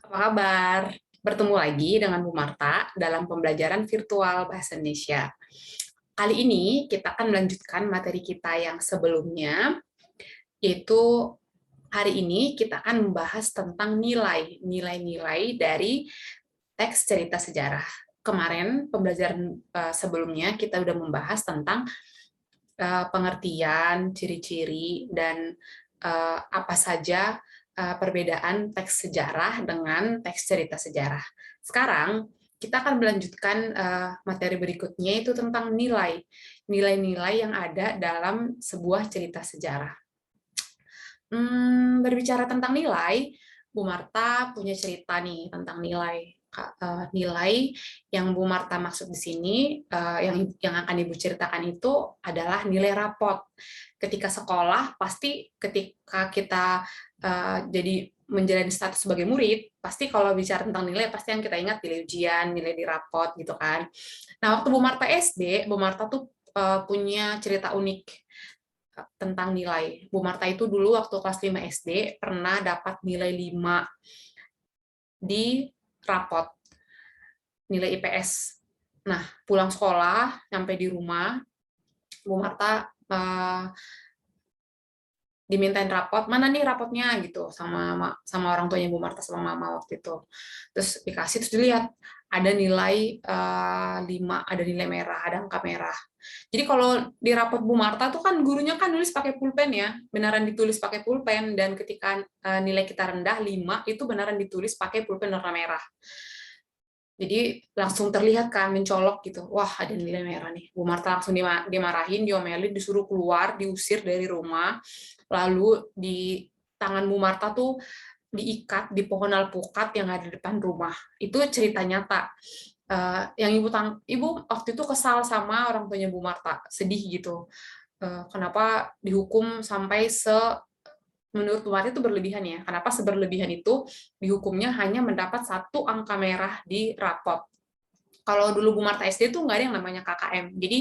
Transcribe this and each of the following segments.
Apa kabar? Bertemu lagi dengan Bu Marta dalam pembelajaran virtual Bahasa Indonesia. Kali ini kita akan melanjutkan materi kita yang sebelumnya, yaitu hari ini kita akan membahas tentang nilai-nilai dari teks cerita sejarah. Kemarin pembelajaran sebelumnya kita sudah membahas tentang pengertian, ciri-ciri, dan apa saja perbedaan teks sejarah dengan teks cerita sejarah. Sekarang kita akan melanjutkan materi berikutnya, itu tentang nilai-nilai yang ada dalam sebuah cerita sejarah. Berbicara tentang nilai, Bu Marta punya cerita nih tentang nilai. Nilai yang Bu Marta maksud di sini, yang akan Ibu ceritakan itu adalah nilai rapot. Ketika sekolah, pasti ketika kita jadi menjalani status sebagai murid, pasti kalau bicara tentang nilai, pasti yang kita ingat nilai ujian, nilai di rapot, gitu kan. Nah, waktu Bu Marta SD, Bu Marta tuh punya cerita unik tentang nilai. Bu Marta itu dulu waktu kelas 5 SD pernah dapat nilai 5 di rapot, nilai IPS. Nah, pulang sekolah, sampai di rumah, Bu Marta dimintain rapot, mana nih rapotnya gitu, sama orang tuanya Bu Marta, sama mama waktu itu. Terus dikasih, terus dilihat ada nilai 5, ada nilai merah, ada angka merah. Jadi kalau di rapot Bu Marta tuh kan gurunya kan nulis pakai pulpen ya, beneran ditulis pakai pulpen, dan ketika nilai kita rendah 5 itu beneran ditulis pakai pulpen warna merah. Jadi langsung terlihat kan, mencolok gitu, wah ada nilai merah nih. Bu Marta langsung dimarahin, diomelin, disuruh keluar, diusir dari rumah. Lalu di tangan Bu Marta tuh diikat di pohon alpukat yang ada di depan rumah. Itu cerita nyata. Yang ibu waktu itu kesal sama orang tuanya Bu Marta, sedih gitu. Kenapa dihukum sampai menurut Bu Marta itu berlebihan ya? Kenapa seberlebihan itu dihukumnya hanya mendapat 1 angka merah di rapot? Kalau dulu Bu Marta SD tuh nggak ada yang namanya KKM. Jadi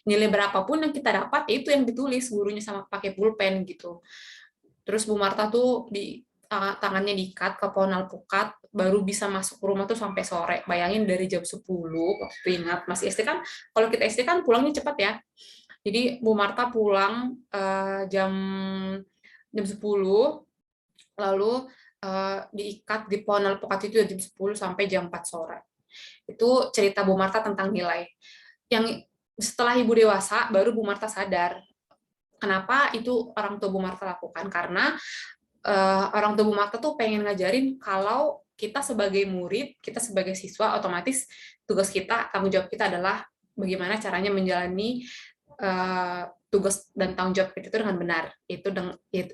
nilai berapapun yang kita dapat, itu yang ditulis gurunya sama pakai pulpen gitu. Terus Bu Marta tuh tangannya diikat ke pohon alpukat, baru bisa masuk ke rumah tuh sampai sore. Bayangin dari jam 10, waktu ingat masih SD kan, kalau kita SD kan pulangnya cepat ya. Jadi Bu Marta pulang jam 10, lalu diikat di pohon alpukat itu jam 10 sampai jam 4 sore. Itu cerita Bu Marta tentang nilai. Yang setelah ibu dewasa, baru Bu Marta sadar kenapa itu orang tua Bu Marta lakukan. Karena orang tua Bu Marta tuh pengen ngajarin kalau kita sebagai murid, kita sebagai siswa, otomatis tugas kita, tanggung jawab kita adalah bagaimana caranya menjalani tugas dan tanggung jawab kita itu dengan benar. Itu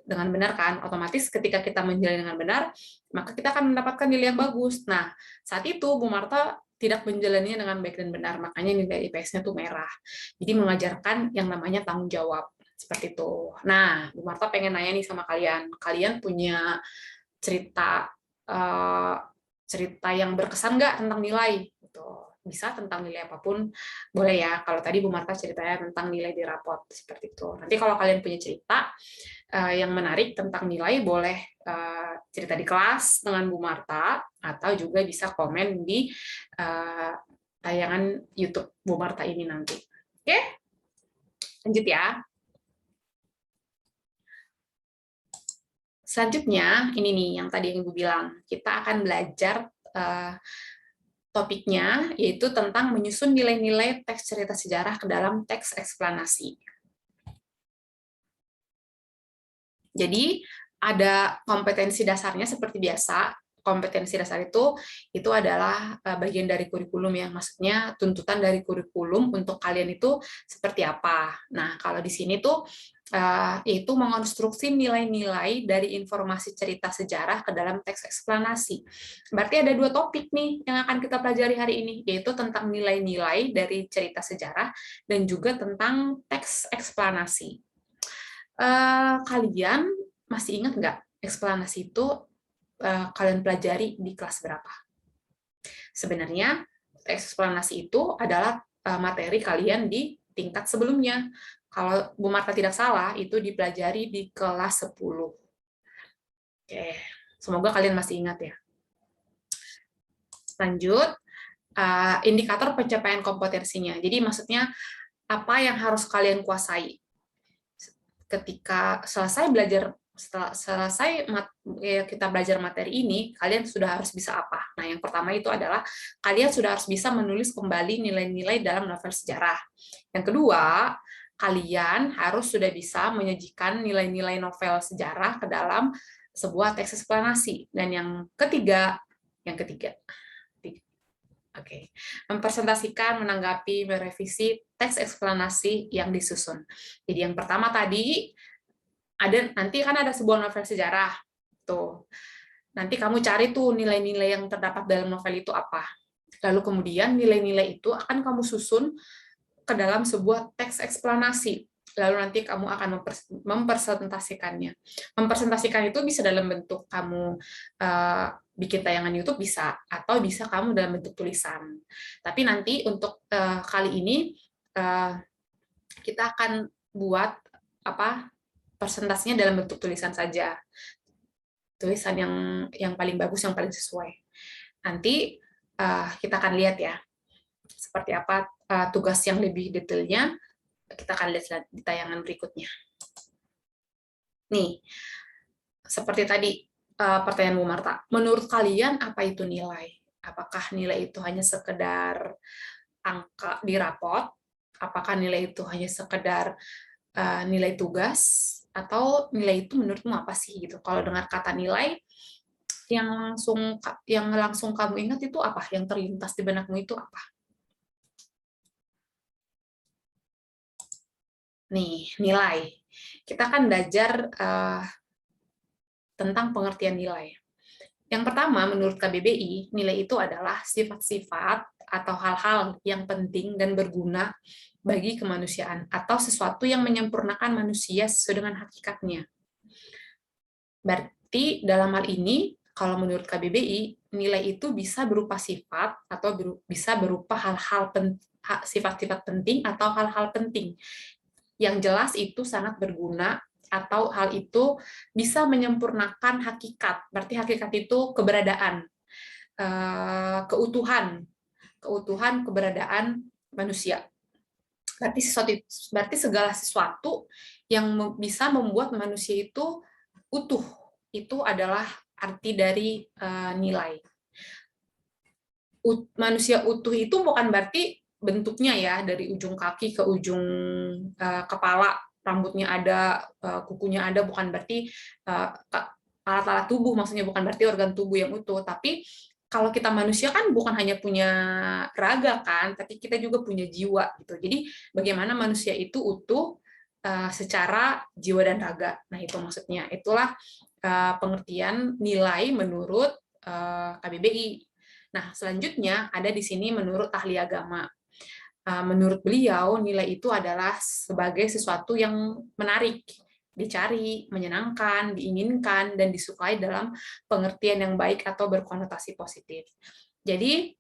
dengan benar kan, otomatis ketika kita menjalani dengan benar, maka kita akan mendapatkan nilai yang bagus. Nah, saat itu Bu Marta tidak menjalaninya dengan baik dan benar, makanya nilai IPS-nya tuh merah. Jadi mengajarkan yang namanya tanggung jawab. Seperti itu. Nah, Bu Marta pengen nanya nih sama kalian. Kalian punya cerita cerita yang berkesan nggak tentang nilai? Gitu. Bisa tentang nilai apapun, boleh ya. Kalau tadi Bu Marta ceritanya tentang nilai di rapot, seperti itu. Nanti kalau kalian punya cerita yang menarik tentang nilai, boleh cerita di kelas dengan Bu Marta, atau juga bisa komen di tayangan YouTube Bu Marta ini nanti. Oke? Lanjut ya. Selanjutnya, ini nih yang tadi yang Ibu bilang, kita akan belajar topiknya, yaitu tentang menyusun nilai-nilai teks cerita sejarah ke dalam teks eksplanasi. Jadi, ada kompetensi dasarnya seperti biasa. Kompetensi dasar itu adalah bagian dari kurikulum ya, maksudnya tuntutan dari kurikulum untuk kalian itu seperti apa. Nah, kalau di sini tuh yaitu mengonstruksi nilai-nilai dari informasi cerita sejarah ke dalam teks eksplanasi. Berarti ada 2 topik nih yang akan kita pelajari hari ini, yaitu tentang nilai-nilai dari cerita sejarah dan juga tentang teks eksplanasi. Kalian masih ingat nggak eksplanasi itu kalian pelajari di kelas berapa? Sebenarnya eksplanasi itu adalah materi kalian di tingkat sebelumnya. Kalau Bu Marta tidak salah, itu dipelajari di kelas 10. Oke, semoga kalian masih ingat ya. Lanjut, indikator pencapaian kompetensinya. Jadi maksudnya apa yang harus kalian kuasai ketika selesai belajar, setelah selesai kita belajar materi ini, kalian sudah harus bisa apa? Nah, yang pertama itu adalah kalian sudah harus bisa menulis kembali nilai-nilai dalam novel sejarah. Yang kedua, kalian harus sudah bisa menyajikan nilai-nilai novel sejarah ke dalam sebuah teks eksplanasi. Dan yang ketiga, Oke, mempresentasikan, menanggapi, merevisi teks eksplanasi yang disusun. Jadi yang pertama tadi nanti kan ada sebuah novel sejarah tuh. Nanti kamu cari tuh nilai-nilai yang terdapat dalam novel itu apa. Lalu kemudian nilai-nilai itu akan kamu susun ke dalam sebuah teks eksplanasi. Lalu nanti kamu akan mempresentasikannya. Mempresentasikan itu bisa dalam bentuk kamu bikin tayangan YouTube bisa, atau bisa kamu dalam bentuk tulisan. Tapi nanti untuk kali ini kita akan buat presentasinya dalam bentuk tulisan saja. Tulisan yang paling bagus, yang paling sesuai. Nanti kita akan lihat ya seperti apa tugas yang lebih detailnya, kita akan lihat di tayangan berikutnya. Nih, seperti tadi pertanyaan Bu Marta, menurut kalian apa itu nilai? Apakah nilai itu hanya sekedar angka di rapot? Apakah nilai itu hanya sekedar nilai tugas? Atau nilai itu menurutmu apa sih gitu? Kalau dengar kata nilai, yang langsung kamu ingat itu apa? Yang terlintas di benakmu itu apa? Nih, nilai. Kita akan belajar tentang pengertian nilai. Yang pertama, menurut KBBI, nilai itu adalah sifat-sifat atau hal-hal yang penting dan berguna bagi kemanusiaan, atau sesuatu yang menyempurnakan manusia sesuai dengan hakikatnya. Berarti dalam hal ini, kalau menurut KBBI, nilai itu bisa berupa sifat atau bisa berupa hal-hal sifat-sifat penting atau hal-hal penting. Yang jelas itu sangat berguna, atau hal itu bisa menyempurnakan hakikat. Berarti hakikat itu keberadaan, keutuhan keberadaan manusia. Berarti segala sesuatu yang bisa membuat manusia itu utuh, itu adalah arti dari nilai. Manusia utuh itu bukan berarti bentuknya ya, dari ujung kaki ke ujung kepala, rambutnya ada, kukunya ada, bukan berarti alat-alat tubuh, maksudnya bukan berarti organ tubuh yang utuh, tapi kalau kita manusia kan bukan hanya punya raga kan, tapi kita juga punya jiwa gitu. Jadi bagaimana manusia itu utuh secara jiwa dan raga. Nah, itu maksudnya. Itulah pengertian nilai menurut KBBI. Nah, selanjutnya ada di sini menurut ahli agama. Menurut beliau, nilai itu adalah sebagai sesuatu yang menarik, dicari, menyenangkan, diinginkan, dan disukai dalam pengertian yang baik atau berkonotasi positif. Jadi,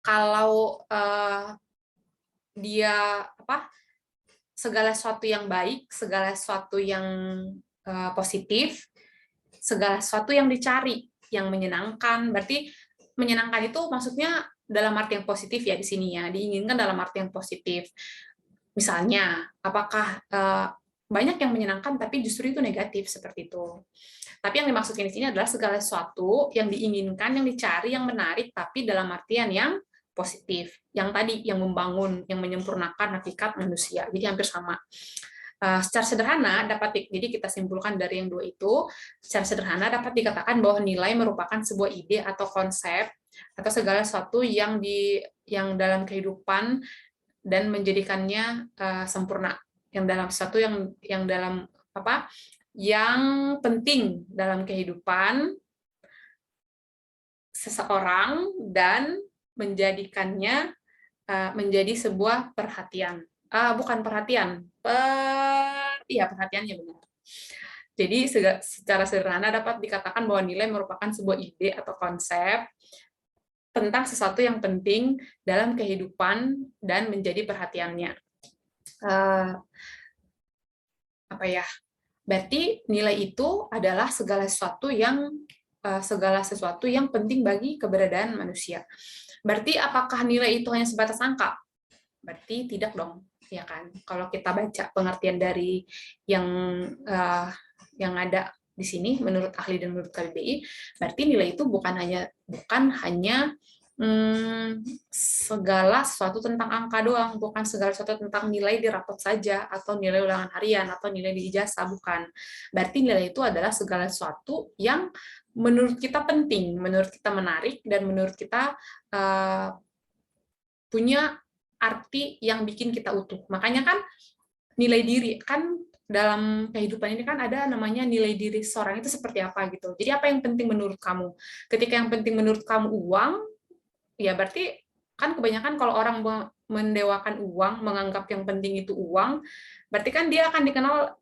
kalau dia segala sesuatu yang baik, segala sesuatu yang positif, segala sesuatu yang dicari, yang menyenangkan, berarti menyenangkan itu maksudnya dalam arti yang positif ya di sini ya, diinginkan dalam arti yang positif. Misalnya, apakah banyak yang menyenangkan tapi justru itu negatif seperti itu. Tapi yang dimaksudkan di sini adalah segala sesuatu yang diinginkan, yang dicari, yang menarik, tapi dalam artian yang positif. Yang tadi, yang membangun, yang menyempurnakan hakikat manusia. Jadi hampir sama. Secara sederhana jadi kita simpulkan dari yang dua itu, secara sederhana dapat dikatakan bahwa nilai merupakan sebuah ide atau konsep atau segala sesuatu yang dalam kehidupan dan menjadikannya sempurna, yang dalam sesuatu yang dalam yang penting dalam kehidupan seseorang dan menjadikannya menjadi sebuah perhatian. Bukan perhatian, perhatiannya benar. Jadi secara sederhana dapat dikatakan bahwa nilai merupakan sebuah ide atau konsep tentang sesuatu yang penting dalam kehidupan dan menjadi perhatiannya. Berarti nilai itu adalah segala sesuatu yang segala sesuatu yang penting bagi keberadaan manusia. Berarti apakah nilai itu hanya sebatas angka? Berarti tidak dong, ya kan? Kalau kita baca pengertian dari yang ada di sini menurut ahli dan menurut KBBI, berarti nilai itu bukan hanya segala sesuatu tentang angka doang, bukan segala sesuatu tentang nilai di rapot saja, atau nilai ulangan harian, atau nilai di ijazah, bukan. Berarti nilai itu adalah segala sesuatu yang menurut kita penting, menurut kita menarik, dan menurut kita punya arti yang bikin kita utuh. Makanya kan nilai diri, kan dalam kehidupan ini kan ada namanya nilai diri seorang itu seperti apa gitu. Jadi apa yang penting menurut kamu? Ketika yang penting menurut kamu uang, ya berarti kan kebanyakan kalau orang mendewakan uang, menganggap yang penting itu uang, berarti kan dia akan dikenal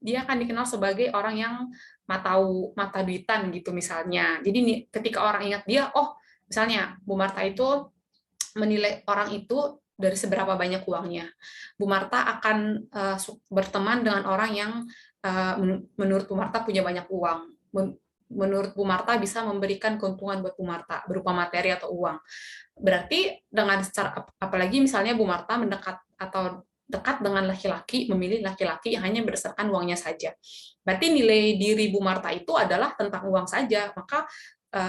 dia akan dikenal sebagai orang yang mata duitan gitu misalnya. Jadi ketika orang ingat dia, oh misalnya Bu Marta itu menilai orang itu dari seberapa banyak uangnya. Bu Marta akan berteman dengan orang yang menurut Bu Marta punya banyak uang. Menurut Bu Marta bisa memberikan keuntungan buat Bu Marta berupa materi atau uang. Berarti dengan secara, apalagi misalnya Bu Marta mendekat atau dekat dengan laki-laki, memilih laki-laki yang hanya berdasarkan uangnya saja. Berarti nilai diri Bu Marta itu adalah tentang uang saja, maka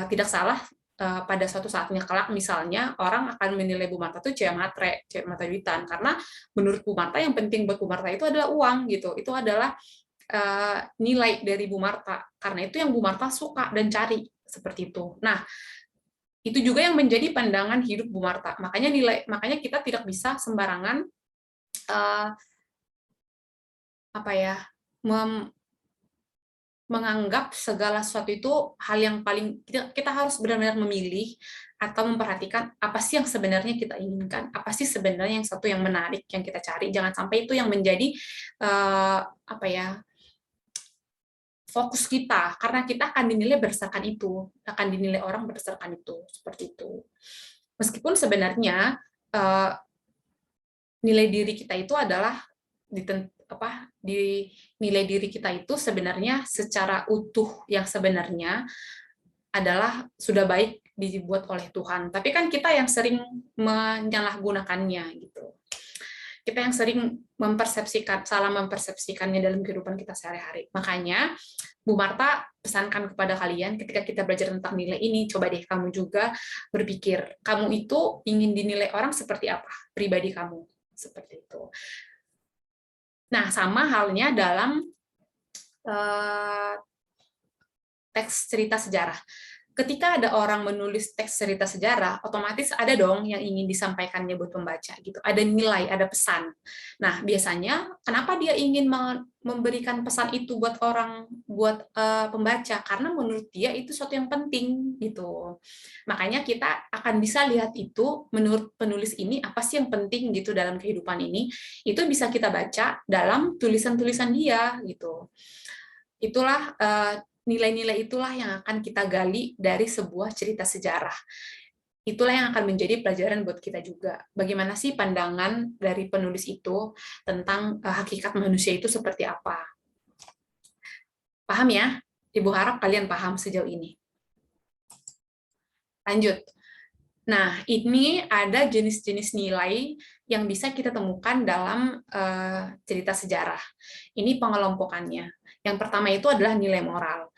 tidak salah pada suatu saatnya kelak misalnya orang akan menilai Bu Marta itu cewek matre, cewek mata duitan, karena menurut Bu Marta yang penting buat Bu Marta itu adalah uang gitu. Itu adalah nilai dari Bu Marta, karena itu yang Bu Marta suka dan cari seperti itu. Nah, itu juga yang menjadi pandangan hidup Bu Marta. Makanya kita tidak bisa sembarangan menganggap segala sesuatu itu hal yang paling kita harus benar-benar memilih atau memperhatikan apa sih yang sebenarnya kita inginkan, apa sih sebenarnya yang satu yang menarik yang kita cari. Jangan sampai itu yang menjadi fokus kita, karena kita akan dinilai berdasarkan itu, akan dinilai orang berdasarkan itu, seperti itu. Meskipun sebenarnya nilai diri kita itu adalah di nilai diri kita itu sebenarnya secara utuh yang sebenarnya adalah sudah baik dibuat oleh Tuhan. Tapi kan kita yang sering menyalahgunakannya gitu. Kita yang sering salah mempersepsikannya dalam kehidupan kita sehari-hari. Makanya Bu Marta pesankan kepada kalian ketika kita belajar tentang nilai ini, coba deh kamu juga berpikir, kamu itu ingin dinilai orang seperti apa? Pribadi kamu, seperti itu. Nah, sama halnya dalam teks cerita sejarah. Ketika ada orang menulis teks cerita sejarah, otomatis ada dong yang ingin disampaikannya buat pembaca gitu. Ada nilai, ada pesan. Nah, biasanya kenapa dia ingin memberikan pesan itu buat pembaca? Karena menurut dia itu sesuatu yang penting gitu. Makanya kita akan bisa lihat itu menurut penulis ini apa sih yang penting gitu dalam kehidupan ini. Itu bisa kita baca dalam tulisan-tulisan dia gitu. Itulah nilai-nilai itulah yang akan kita gali dari sebuah cerita sejarah. Itulah yang akan menjadi pelajaran buat kita juga. Bagaimana sih pandangan dari penulis itu tentang hakikat manusia itu seperti apa? Paham ya? Ibu harap kalian paham sejauh ini. Lanjut. Nah, ini ada jenis-jenis nilai yang bisa kita temukan dalam cerita sejarah. Ini pengelompokannya. Yang pertama itu adalah nilai moral.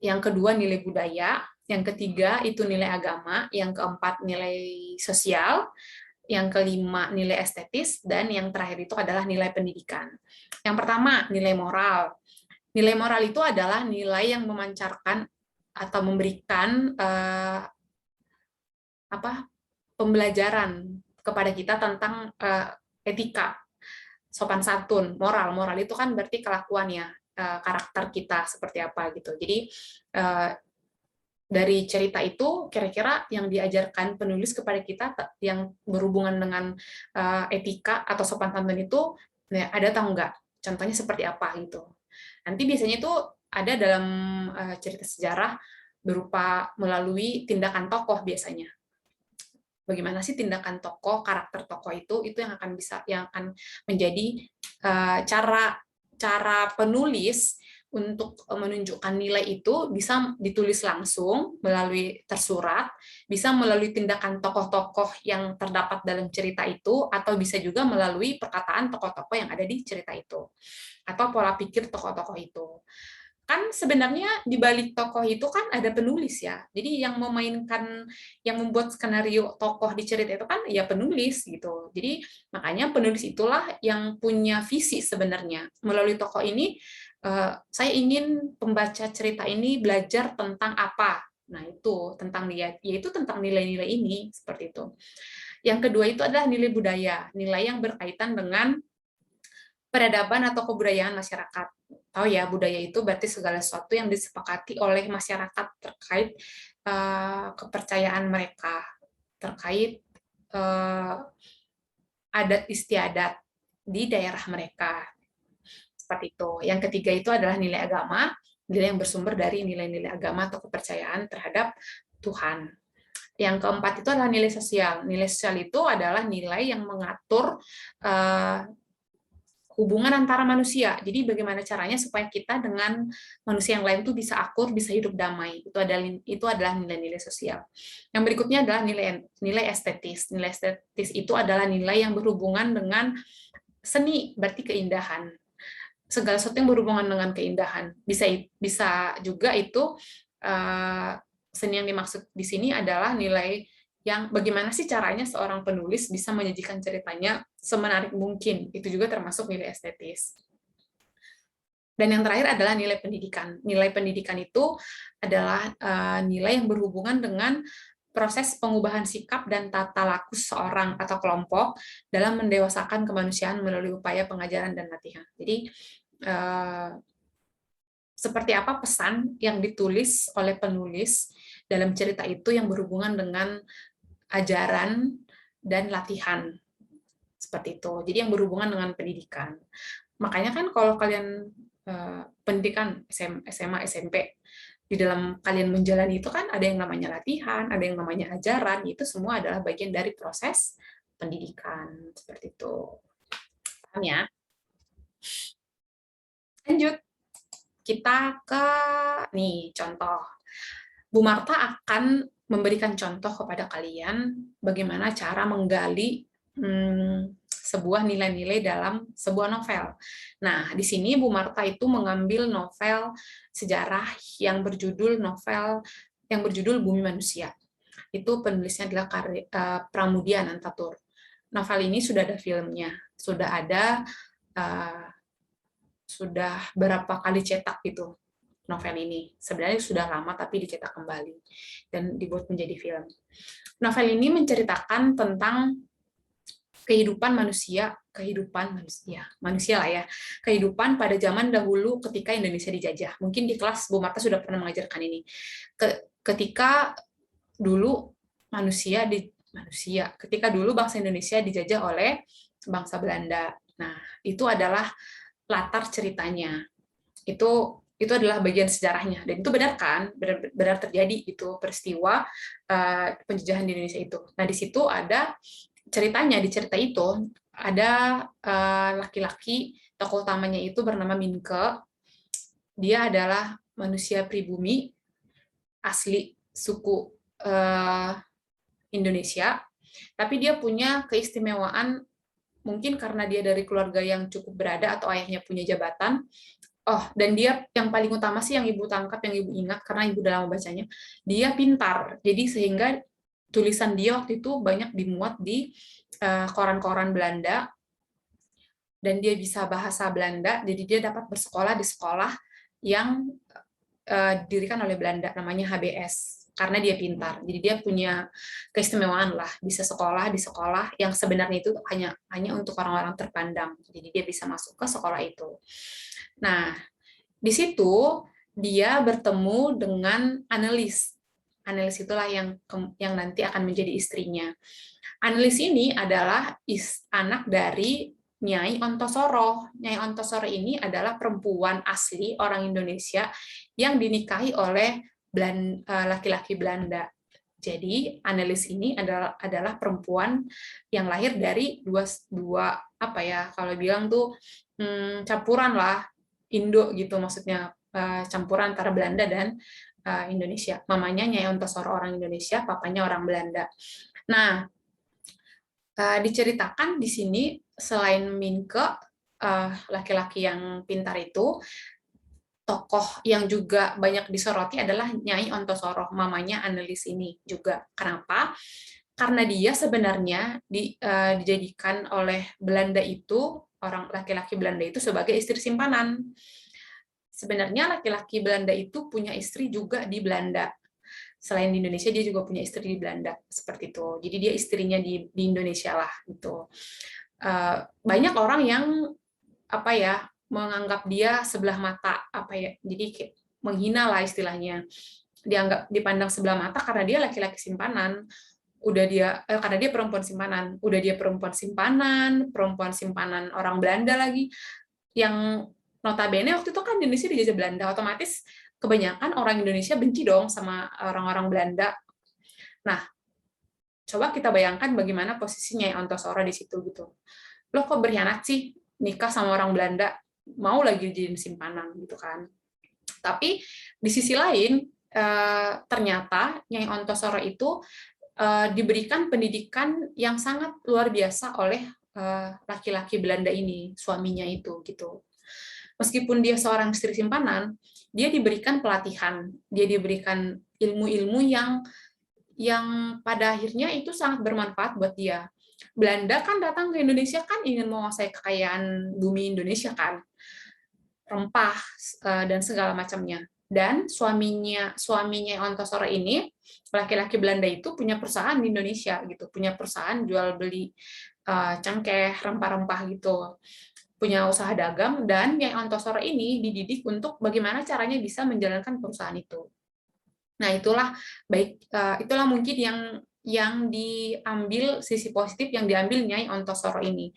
Yang kedua nilai budaya. Yang ketiga itu nilai agama. Yang keempat nilai sosial. Yang kelima nilai estetis. Dan yang terakhir itu adalah nilai pendidikan. Yang pertama nilai moral. Nilai moral itu adalah nilai yang memancarkan atau memberikan pembelajaran kepada kita tentang etika, sopan santun, moral. Moral itu kan berarti kelakuan ya, karakter kita seperti apa gitu. Jadi dari cerita itu kira-kira yang diajarkan penulis kepada kita yang berhubungan dengan etika atau sopan santun itu ada atau enggak? Contohnya seperti apa gitu. Nanti biasanya itu ada dalam cerita sejarah berupa melalui tindakan tokoh biasanya. Bagaimana sih tindakan tokoh, karakter tokoh itu yang akan menjadi cara penulis untuk menunjukkan nilai itu bisa ditulis langsung melalui tersurat, bisa melalui tindakan tokoh-tokoh yang terdapat dalam cerita itu, atau bisa juga melalui perkataan tokoh-tokoh yang ada di cerita itu, atau pola pikir tokoh-tokoh itu. Kan sebenarnya di balik tokoh itu kan ada penulis ya. Jadi yang memainkan, yang membuat skenario tokoh di cerita itu kan ya penulis gitu. Jadi makanya penulis itulah yang punya visi sebenarnya. Melalui tokoh ini saya ingin pembaca cerita ini belajar tentang apa. Nah, itu tentang dia, yaitu tentang nilai-nilai ini seperti itu. Yang kedua itu adalah nilai budaya, nilai yang berkaitan dengan peradaban atau kebudayaan masyarakat. Tahu ya, budaya itu berarti segala sesuatu yang disepakati oleh masyarakat terkait kepercayaan mereka, terkait adat istiadat di daerah mereka. Seperti itu. Yang ketiga itu adalah nilai agama, nilai yang bersumber dari nilai-nilai agama atau kepercayaan terhadap Tuhan. Yang keempat itu adalah nilai sosial. Nilai sosial itu adalah nilai yang mengatur hubungan antara manusia. Jadi bagaimana caranya supaya kita dengan manusia yang lain tuh bisa akur, bisa hidup damai. Itu adalah nilai-nilai sosial. Yang berikutnya adalah nilai estetis. Nilai estetis itu adalah nilai yang berhubungan dengan seni, berarti keindahan. Segala sesuatu yang berhubungan dengan keindahan. Bisa juga itu seni yang dimaksud di sini adalah nilai yang bagaimana sih caranya seorang penulis bisa menyajikan ceritanya semenarik mungkin. Itu juga termasuk nilai estetis. Dan yang terakhir adalah nilai pendidikan. Nilai pendidikan itu adalah nilai yang berhubungan dengan proses pengubahan sikap dan tata laku seorang atau kelompok dalam mendewasakan kemanusiaan melalui upaya pengajaran dan latihan. Jadi, seperti apa pesan yang ditulis oleh penulis dalam cerita itu yang berhubungan dengan ajaran dan latihan, seperti itu. Jadi yang berhubungan dengan pendidikan. Makanya kan kalau kalian pendidikan SMA, SMP, di dalam kalian menjalani itu kan ada yang namanya latihan, ada yang namanya ajaran, itu semua adalah bagian dari proses pendidikan, seperti itu. Paham ya? Lanjut, kita ke nih contoh. Bu Marta akan memberikan contoh kepada kalian bagaimana cara menggali sebuah nilai-nilai dalam sebuah novel. Nah, di sini Bu Marta itu mengambil novel sejarah yang berjudul Bumi Manusia. Itu penulisnya adalah Pramudia Anantatur. Novel ini sudah ada filmnya, sudah berapa kali cetak gitu novel ini. Sebenarnya sudah lama tapi dicetak kembali dan dibuat menjadi film. Novel ini menceritakan tentang kehidupan manusia lah ya, kehidupan pada zaman dahulu ketika Indonesia dijajah. Mungkin di kelas Bu Marta sudah pernah mengajarkan ini. Ketika dulu ketika dulu bangsa Indonesia dijajah oleh bangsa Belanda. Nah, itu adalah latar ceritanya. Itu adalah bagian sejarahnya, dan itu benar kan, benar terjadi itu peristiwa penjajahan di Indonesia itu. Nah, di situ ada ceritanya, di cerita itu ada laki-laki, tokoh utamanya itu bernama Minke. Dia adalah manusia pribumi asli suku Indonesia, tapi dia punya keistimewaan mungkin karena dia dari keluarga yang cukup berada atau ayahnya punya jabatan. Oh, dan dia yang paling utama sih yang ibu tangkap, yang ibu ingat karena ibu udah lama bacanya, dia pintar. Jadi sehingga tulisan dia waktu itu banyak dimuat di koran-koran Belanda, dan dia bisa bahasa Belanda, jadi dia dapat bersekolah di sekolah yang didirikan oleh Belanda, namanya HBS. Karena dia pintar, jadi dia punya keistimewaan lah, bisa sekolah di sekolah yang sebenarnya itu hanya untuk orang-orang terpandang. Jadi dia bisa masuk ke sekolah itu. Nah, di situ dia bertemu dengan Annelies. Annelies itulah yang nanti akan menjadi istrinya. Annelies ini adalah anak dari Nyai Ontosoro. Nyai Ontosoro ini adalah perempuan asli orang Indonesia yang dinikahi oleh laki-laki Belanda. Jadi Annelies ini adalah perempuan yang lahir dari dua apa ya, kalau bilang tuh campuran lah, Indo gitu maksudnya, campuran antara Belanda dan Indonesia. Mamanya Nyai Ontosoro orang Indonesia, papanya orang Belanda. Nah, diceritakan di sini selain Minke, laki-laki yang pintar itu, tokoh yang juga banyak disoroti adalah Nyai Ontosoro, mamanya Annelies ini juga. Kenapa? Karena dia sebenarnya dijadikan oleh Belanda itu, orang laki-laki Belanda itu sebagai istri simpanan. Sebenarnya laki-laki Belanda itu punya istri juga di Belanda. Selain di Indonesia, dia juga punya istri di Belanda, seperti itu. Jadi dia istrinya di Indonesia lah, gitu. Banyak orang yang apa ya menganggap dia sebelah mata, apa ya, jadi kayak menghina lah istilahnya. Dianggap dipandang sebelah mata karena dia laki-laki simpanan. Karena dia perempuan simpanan. Udah dia perempuan simpanan orang Belanda lagi, yang notabene waktu itu kan Indonesia dijajah Belanda, otomatis kebanyakan orang Indonesia benci dong sama orang-orang Belanda. Nah, coba kita bayangkan bagaimana posisinya Nyai Ontosoro di situ gitu. Lo kok berkhianat sih nikah sama orang Belanda, mau lagi jadi simpanan gitu kan. Tapi di sisi lain ternyata Nyai Ontosoro itu diberikan pendidikan yang sangat luar biasa oleh laki-laki Belanda ini, suaminya itu gitu. Meskipun dia seorang istri simpanan, dia diberikan pelatihan, dia diberikan ilmu-ilmu yang pada akhirnya itu sangat bermanfaat buat dia. Belanda kan datang ke Indonesia kan ingin menguasai kekayaan bumi Indonesia kan, rempah dan segala macamnya. Dan suaminya Ontosoro ini, laki-laki Belanda itu punya perusahaan di Indonesia gitu, punya perusahaan jual beli cengkeh, rempah-rempah gitu, punya usaha dagang, dan Nyai Ontosoro ini dididik untuk bagaimana caranya bisa menjalankan perusahaan itu. Nah, itulah mungkin yang diambil sisi positif yang diambil Nyai Ontosoro ini.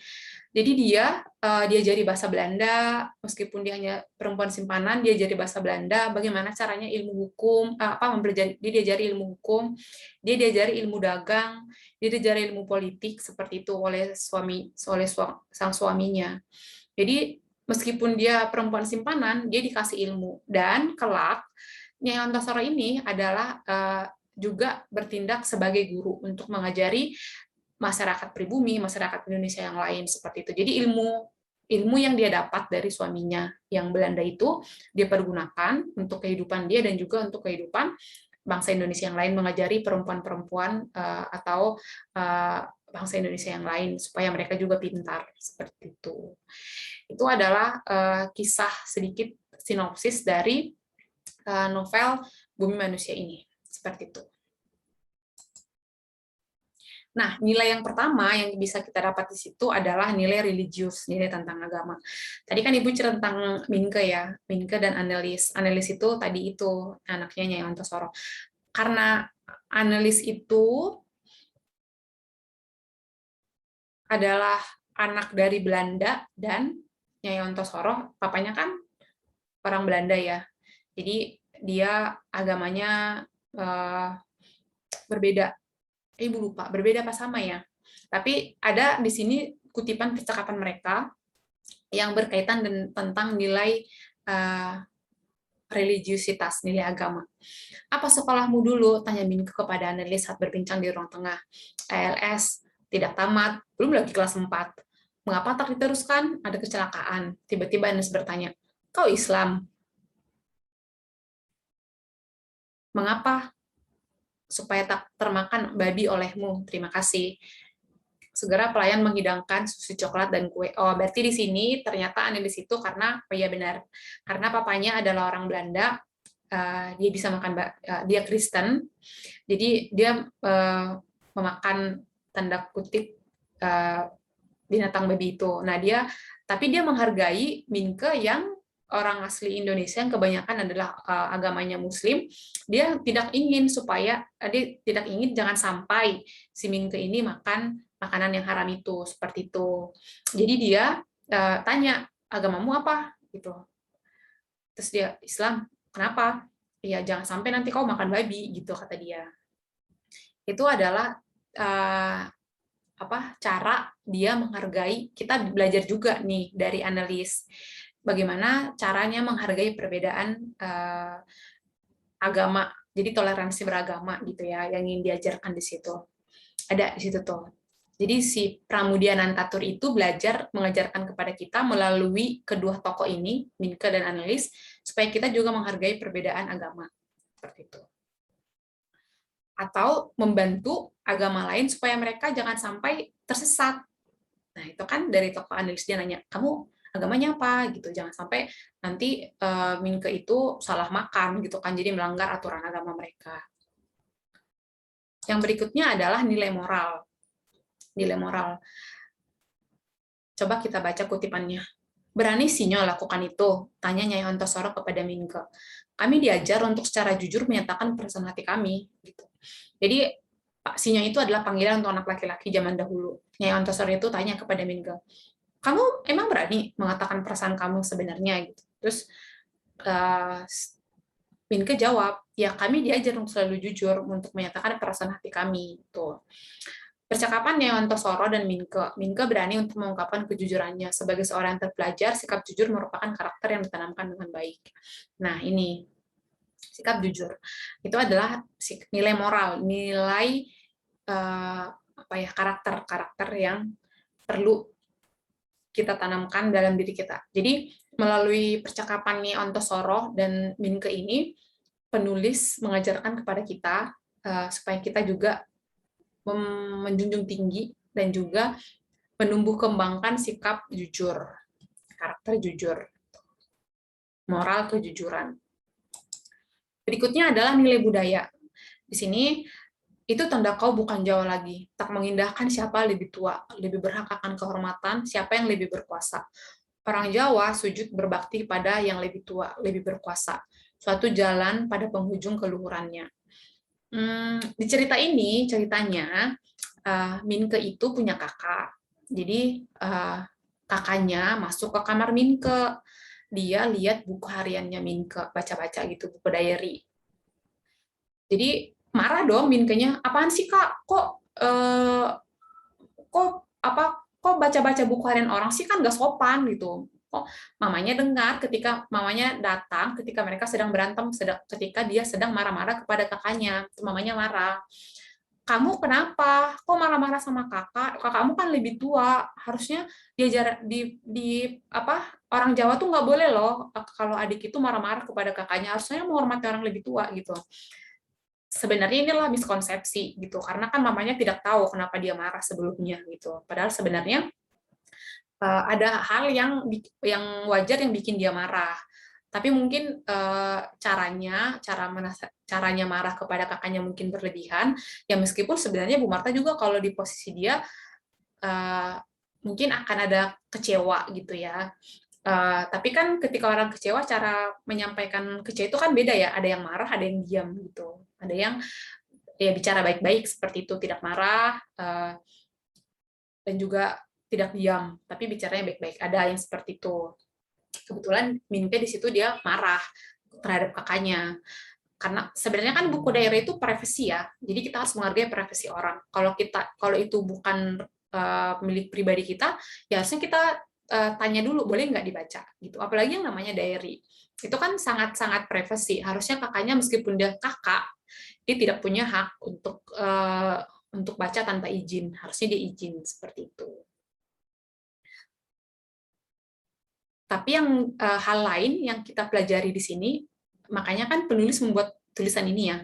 Jadi dia diajari bahasa Belanda, meskipun dia hanya perempuan simpanan, dia diajari bahasa Belanda, bagaimana caranya ilmu hukum, dia diajari ilmu hukum, dia diajari ilmu dagang, dia diajari ilmu politik seperti itu oleh sang suaminya. Jadi meskipun dia perempuan simpanan, dia dikasih ilmu, dan kelak Nyai Ontosoro ini adalah juga bertindak sebagai guru untuk mengajari masyarakat pribumi, masyarakat Indonesia yang lain seperti itu. Jadi ilmu yang dia dapat dari suaminya yang Belanda itu dia pergunakan untuk kehidupan dia dan juga untuk kehidupan bangsa Indonesia yang lain, mengajari perempuan-perempuan atau bangsa Indonesia yang lain supaya mereka juga pintar seperti itu. Itu adalah kisah sedikit sinopsis dari novel Bumi Manusia ini seperti itu. Nah, nilai yang pertama yang bisa kita dapat di situ adalah nilai religius, nilai tentang agama. Tadi kan Ibu cerita tentang Minke ya, Minke dan Annelies. Annelies itu tadi itu anaknya Nyai Ontosoro. Karena Annelies itu adalah anak dari Belanda dan Nyai Ontosoro, papanya kan orang Belanda ya. Jadi dia agamanya berbeda. Ibu lupa, berbeda apa sama ya? Tapi ada di sini kutipan percakapan mereka yang berkaitan tentang nilai religiusitas, nilai agama. Apa sekolahmu dulu? Tanya Minke kepada Annelies saat berbincang di ruang tengah. ALS, tidak tamat, belum lagi kelas 4. Mengapa tak diteruskan? Ada kecelakaan. Tiba-tiba Annelies bertanya, kau Islam? Mengapa? Supaya tak termakan babi olehmu. Terima kasih. Segera pelayan menghidangkan susu coklat dan kue. Oh, berarti di sini ternyata Annelies itu karena, oh iya benar, karena papanya adalah orang Belanda, dia bisa makan, dia Kristen, jadi dia memakan tanda kutip binatang babi itu. Nah tapi dia menghargai Minke yang orang asli Indonesia yang kebanyakan adalah agamanya Muslim. Dia tidak ingin jangan sampai si Minke ini makan makanan yang haram itu, seperti itu. Jadi dia tanya, agamamu apa? Gitu. Terus dia, Islam. Kenapa? Ya jangan sampai nanti kau makan babi, gitu kata dia. Itu adalah cara dia menghargai. Kita belajar juga nih dari Annelies. bagaimana caranya menghargai perbedaan agama. Jadi toleransi beragama gitu ya, yang ingin diajarkan di situ. Ada di situ tuh. Jadi si Pramudia Nantatur itu belajar mengajarkan kepada kita melalui kedua tokoh ini, Minke dan Annelies, supaya kita juga menghargai perbedaan agama. Seperti itu. Atau membantu agama lain supaya mereka jangan sampai tersesat. Nah, itu kan dari tokoh Annelies, dia nanya, kamu agamanya apa? Gitu. Jangan sampai nanti Minke itu salah makan gitu kan, jadi melanggar aturan agama mereka. Yang berikutnya adalah nilai moral. Nilai moral. Coba kita baca kutipannya. Berani Sinyo lakukan itu? Tanya Nyai Ontosoro kepada Minke. Kami diajar untuk secara jujur menyatakan perasaan hati kami. Gitu. Jadi Pak Sinyo itu adalah panggilan untuk anak laki-laki zaman dahulu. Nyai Ontosoro itu tanya kepada Minke, kamu emang berani mengatakan perasaan kamu sebenarnya? Gitu. Terus Minke jawab, ya kami diajar untuk selalu jujur, untuk menyatakan perasaan hati kami. Tuh. Percakapan Nyai Ontosoro dan Minke. Minke berani untuk mengungkapkan kejujurannya. Sebagai seorang yang terpelajar, sikap jujur merupakan karakter yang ditanamkan dengan baik. Nah, ini sikap jujur. Itu adalah nilai moral, nilai karakter yang perlu kita tanamkan dalam diri kita. Jadi, melalui percakapan Nyai Ontosoro dan Minke ini, penulis mengajarkan kepada kita supaya kita juga menjunjung tinggi dan juga menumbuh kembangkan sikap jujur, karakter jujur, moral kejujuran. Berikutnya adalah nilai budaya. Di sini itu tanda kau bukan Jawa lagi, tak mengindahkan siapa lebih tua, lebih berhak akan kehormatan, siapa yang lebih berkuasa. Orang Jawa sujud berbakti pada yang lebih tua, lebih berkuasa, suatu jalan pada penghujung keluhurannya. Di cerita ini, ceritanya Minke itu punya kakak. Jadi kakaknya masuk ke kamar Minke. Dia lihat buku hariannya Minke, baca-baca gitu, buku diary. Jadi marah dong Minkenya, apaan sih kak? Kok baca-baca buku harian orang sih, kan gak sopan gitu. Mamanya dengar ketika mamanya datang ketika mereka sedang berantem, ketika dia sedang marah-marah kepada kakaknya. Mamanya marah, kamu kenapa kok marah-marah sama kakakmu kan lebih tua, harusnya diajar orang Jawa tuh nggak boleh loh kalau adik itu marah-marah kepada kakaknya, harusnya menghormati orang lebih tua gitu. Sebenarnya inilah miskonsepsi gitu, karena kan mamanya tidak tahu kenapa dia marah sebelumnya gitu, padahal sebenarnya ada hal yang wajar yang bikin dia marah, tapi mungkin caranya marah kepada kakaknya mungkin berlebihan, ya meskipun sebenarnya Bu Marta juga kalau di posisi dia mungkin akan ada kecewa gitu ya, tapi kan ketika orang kecewa, cara menyampaikan kecewa itu kan beda ya, ada yang marah, ada yang diam gitu, ada yang ya bicara baik-baik seperti itu, tidak marah, dan juga tidak diam, tapi bicaranya baik-baik. Ada yang seperti itu. Kebetulan Minke di situ dia marah terhadap kakaknya. Karena sebenarnya kan buku diary itu privasi ya. Jadi kita harus menghargai privasi orang. Kalau itu bukan milik pribadi kita, ya harusnya kita tanya dulu boleh nggak dibaca gitu. Apalagi yang namanya diary. Itu kan sangat-sangat privasi. Harusnya kakaknya meskipun dia kakak, dia tidak punya hak untuk baca tanpa izin. Harusnya dia izin seperti itu. Tapi yang hal lain yang kita pelajari di sini, makanya kan penulis membuat tulisan ini ya,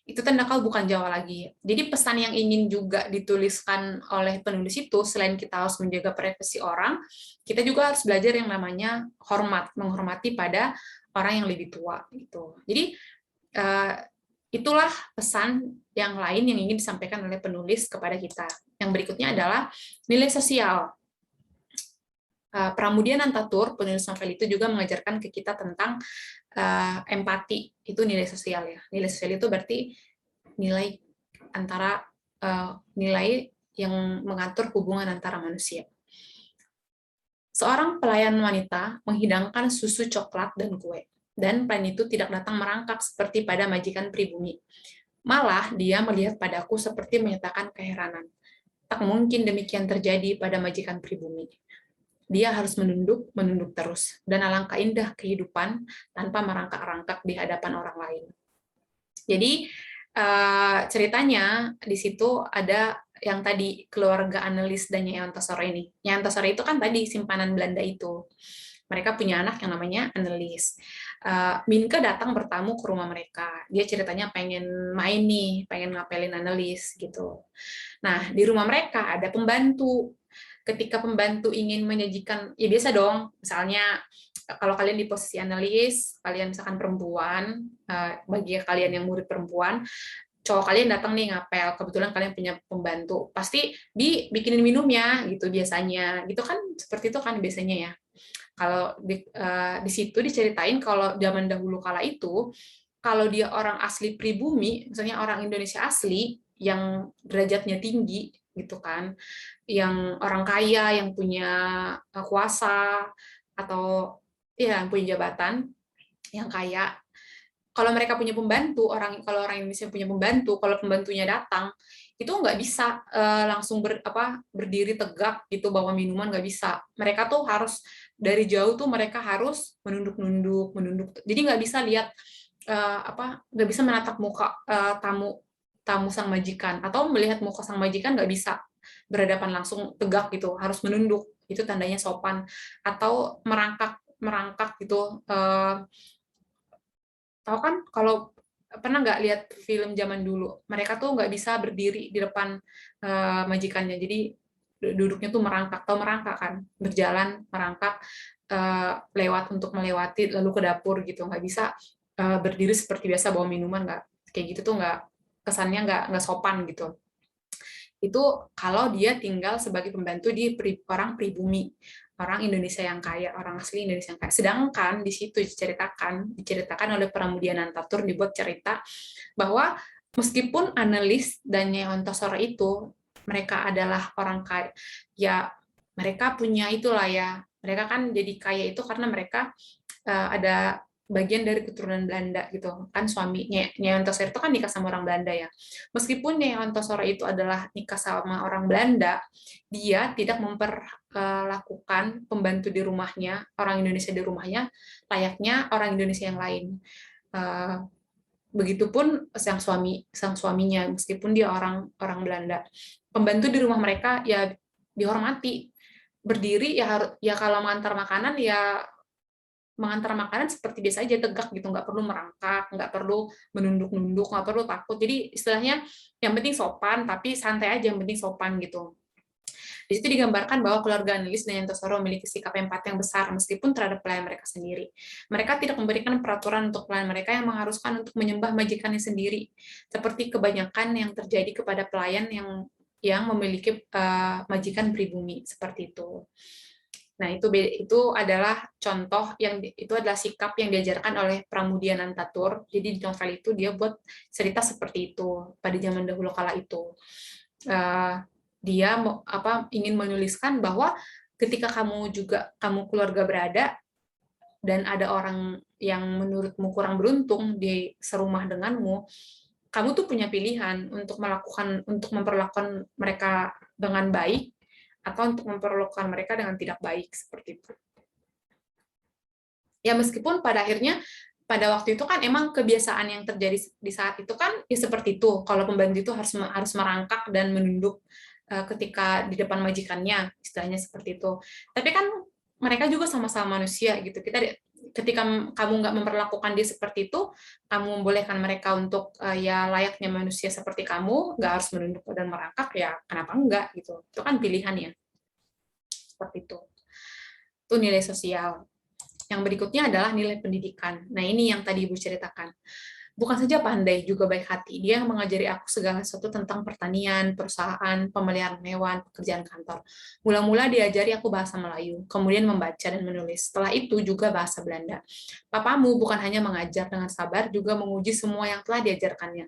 itu tanda kau bukan Jawa lagi. Jadi pesan yang ingin juga dituliskan oleh penulis itu, selain kita harus menjaga privasi orang, kita juga harus belajar yang namanya menghormati pada orang yang lebih tua. Gitu. Jadi itulah pesan yang lain yang ingin disampaikan oleh penulis kepada kita. Yang berikutnya adalah nilai sosial. Pramudia Nantatur, penulis novel itu juga mengajarkan ke kita tentang empati, itu nilai sosial ya. Nilai sosial itu berarti nilai yang mengatur hubungan antara manusia. Seorang pelayan wanita menghidangkan susu coklat dan kue, dan pelayan itu tidak datang merangkak seperti pada majikan pribumi. Malah dia melihat padaku seperti menyatakan keheranan. Tak mungkin demikian terjadi pada majikan pribumi. dia harus menunduk, menunduk terus. Dan alangkah indah kehidupan tanpa merangkak-rangkak di hadapan orang lain. Jadi ceritanya di situ ada yang tadi keluarga Annelies dan Nyai Ontosoro ini. Nyai Ontosoro itu kan tadi simpanan Belanda itu. Mereka punya anak yang namanya Annelies. Minke datang bertamu ke rumah mereka. Dia ceritanya pengen main nih, pengen ngapelin Annelies gitu. Nah, di rumah mereka ada pembantu. Ketika pembantu ingin menyajikan, ya biasa dong, misalnya kalau kalian di posisi analis, kalian misalkan perempuan, bagi kalian yang murid perempuan, cowok kalian datang nih ngapel, kebetulan kalian punya pembantu, pasti dibikinin minum ya, gitu biasanya. Gitu kan, seperti itu kan biasanya ya. Kalau di situ diceritain kalau zaman dahulu kala itu, kalau dia orang asli pribumi, misalnya orang Indonesia asli, yang derajatnya tinggi, gitu kan, yang orang kaya, yang punya kuasa, atau ya yang punya jabatan, yang kaya, kalau mereka punya pembantu, kalau orang Indonesia punya pembantu, kalau pembantunya datang, itu nggak bisa langsung berdiri tegak gitu bawa minuman, nggak bisa. Mereka tuh harus dari jauh tuh mereka harus menunduk-nunduk, menunduk. Jadi nggak bisa lihat nggak bisa menatap muka tamu sang majikan, atau melihat muka sang majikan nggak bisa berhadapan langsung tegak gitu, harus menunduk. Itu tandanya sopan. Atau merangkak merangkak gitu. Tahu kan kalau pernah nggak lihat film zaman dulu, mereka tuh nggak bisa berdiri di depan majikannya, jadi duduknya tuh merangkak, tahu merangkak kan, berjalan merangkak lewat untuk melewati lalu ke dapur gitu, nggak bisa berdiri seperti biasa bawa minuman, nggak kayak gitu tuh, nggak, kesannya nggak sopan gitu. Itu kalau dia tinggal sebagai pembantu di orang pribumi, orang Indonesia yang kaya, orang asli Indonesia yang kaya. Sedangkan di situ diceritakan oleh Pramudia Nantatur, dibuat cerita bahwa meskipun Annelies dan Nyai Ontosoro itu mereka adalah orang kaya, ya mereka punya itulah ya, mereka kan jadi kaya itu karena mereka ada bagian dari keturunan Belanda gitu kan, suaminya Nyai Ontosoro itu kan nikah sama orang Belanda ya. Meskipun Nyai Ontosoro itu adalah nikah sama orang Belanda, dia tidak memperlakukan pembantu di rumahnya, orang Indonesia di rumahnya, layaknya orang Indonesia yang lain. Begitupun sang suaminya, meskipun dia orang Belanda, pembantu di rumah mereka ya dihormati, berdiri ya harus, ya kalau mengantar makanan ya mengantar makanan seperti biasa aja, tegak gitu, nggak perlu merangkak, nggak perlu menunduk-nunduk, nggak perlu takut. Jadi istilahnya yang penting sopan, tapi santai aja, yang penting sopan gitu. Di situ digambarkan bahwa keluarga Annelies dan Yantosoro memiliki sikap empati yang besar meskipun terhadap pelayan mereka sendiri. Mereka tidak memberikan peraturan untuk pelayan mereka yang mengharuskan untuk menyembah majikannya sendiri, seperti kebanyakan yang terjadi kepada pelayan yang memiliki majikan pribumi seperti itu. Nah, itu adalah contoh itu adalah sikap yang diajarkan oleh Pramudia Nantatur. Jadi di novel itu dia buat cerita seperti itu pada zaman dahulu kala itu. Dia ingin menuliskan bahwa ketika kamu keluarga berada dan ada orang yang menurutmu kurang beruntung di serumah denganmu, kamu tuh punya pilihan untuk memperlakukan mereka dengan baik atau untuk memperlakukan mereka dengan tidak baik, seperti itu. Ya meskipun pada akhirnya pada waktu itu kan emang kebiasaan yang terjadi di saat itu kan ya seperti itu, kalau pembantu itu harus merangkak dan menunduk ketika di depan majikannya, istilahnya seperti itu. Tapi kan mereka juga sama-sama manusia gitu. Ketika kamu nggak memperlakukan dia seperti itu, kamu membolehkan mereka untuk ya layaknya manusia seperti kamu, nggak harus menunduk dan merangkak, ya kenapa enggak gitu. Itu kan pilihan ya. Seperti itu. Itu nilai sosial. Yang berikutnya adalah nilai pendidikan. Nah, ini yang tadi Ibu ceritakan. Bukan saja pandai, juga baik hati. Dia yang mengajari aku segala sesuatu tentang pertanian, perusahaan, pemeliharaan hewan, pekerjaan kantor. Mula-mula diajari aku bahasa Melayu, kemudian membaca dan menulis. Setelah itu juga bahasa Belanda. Papamu bukan hanya mengajar dengan sabar, juga menguji semua yang telah diajarkannya.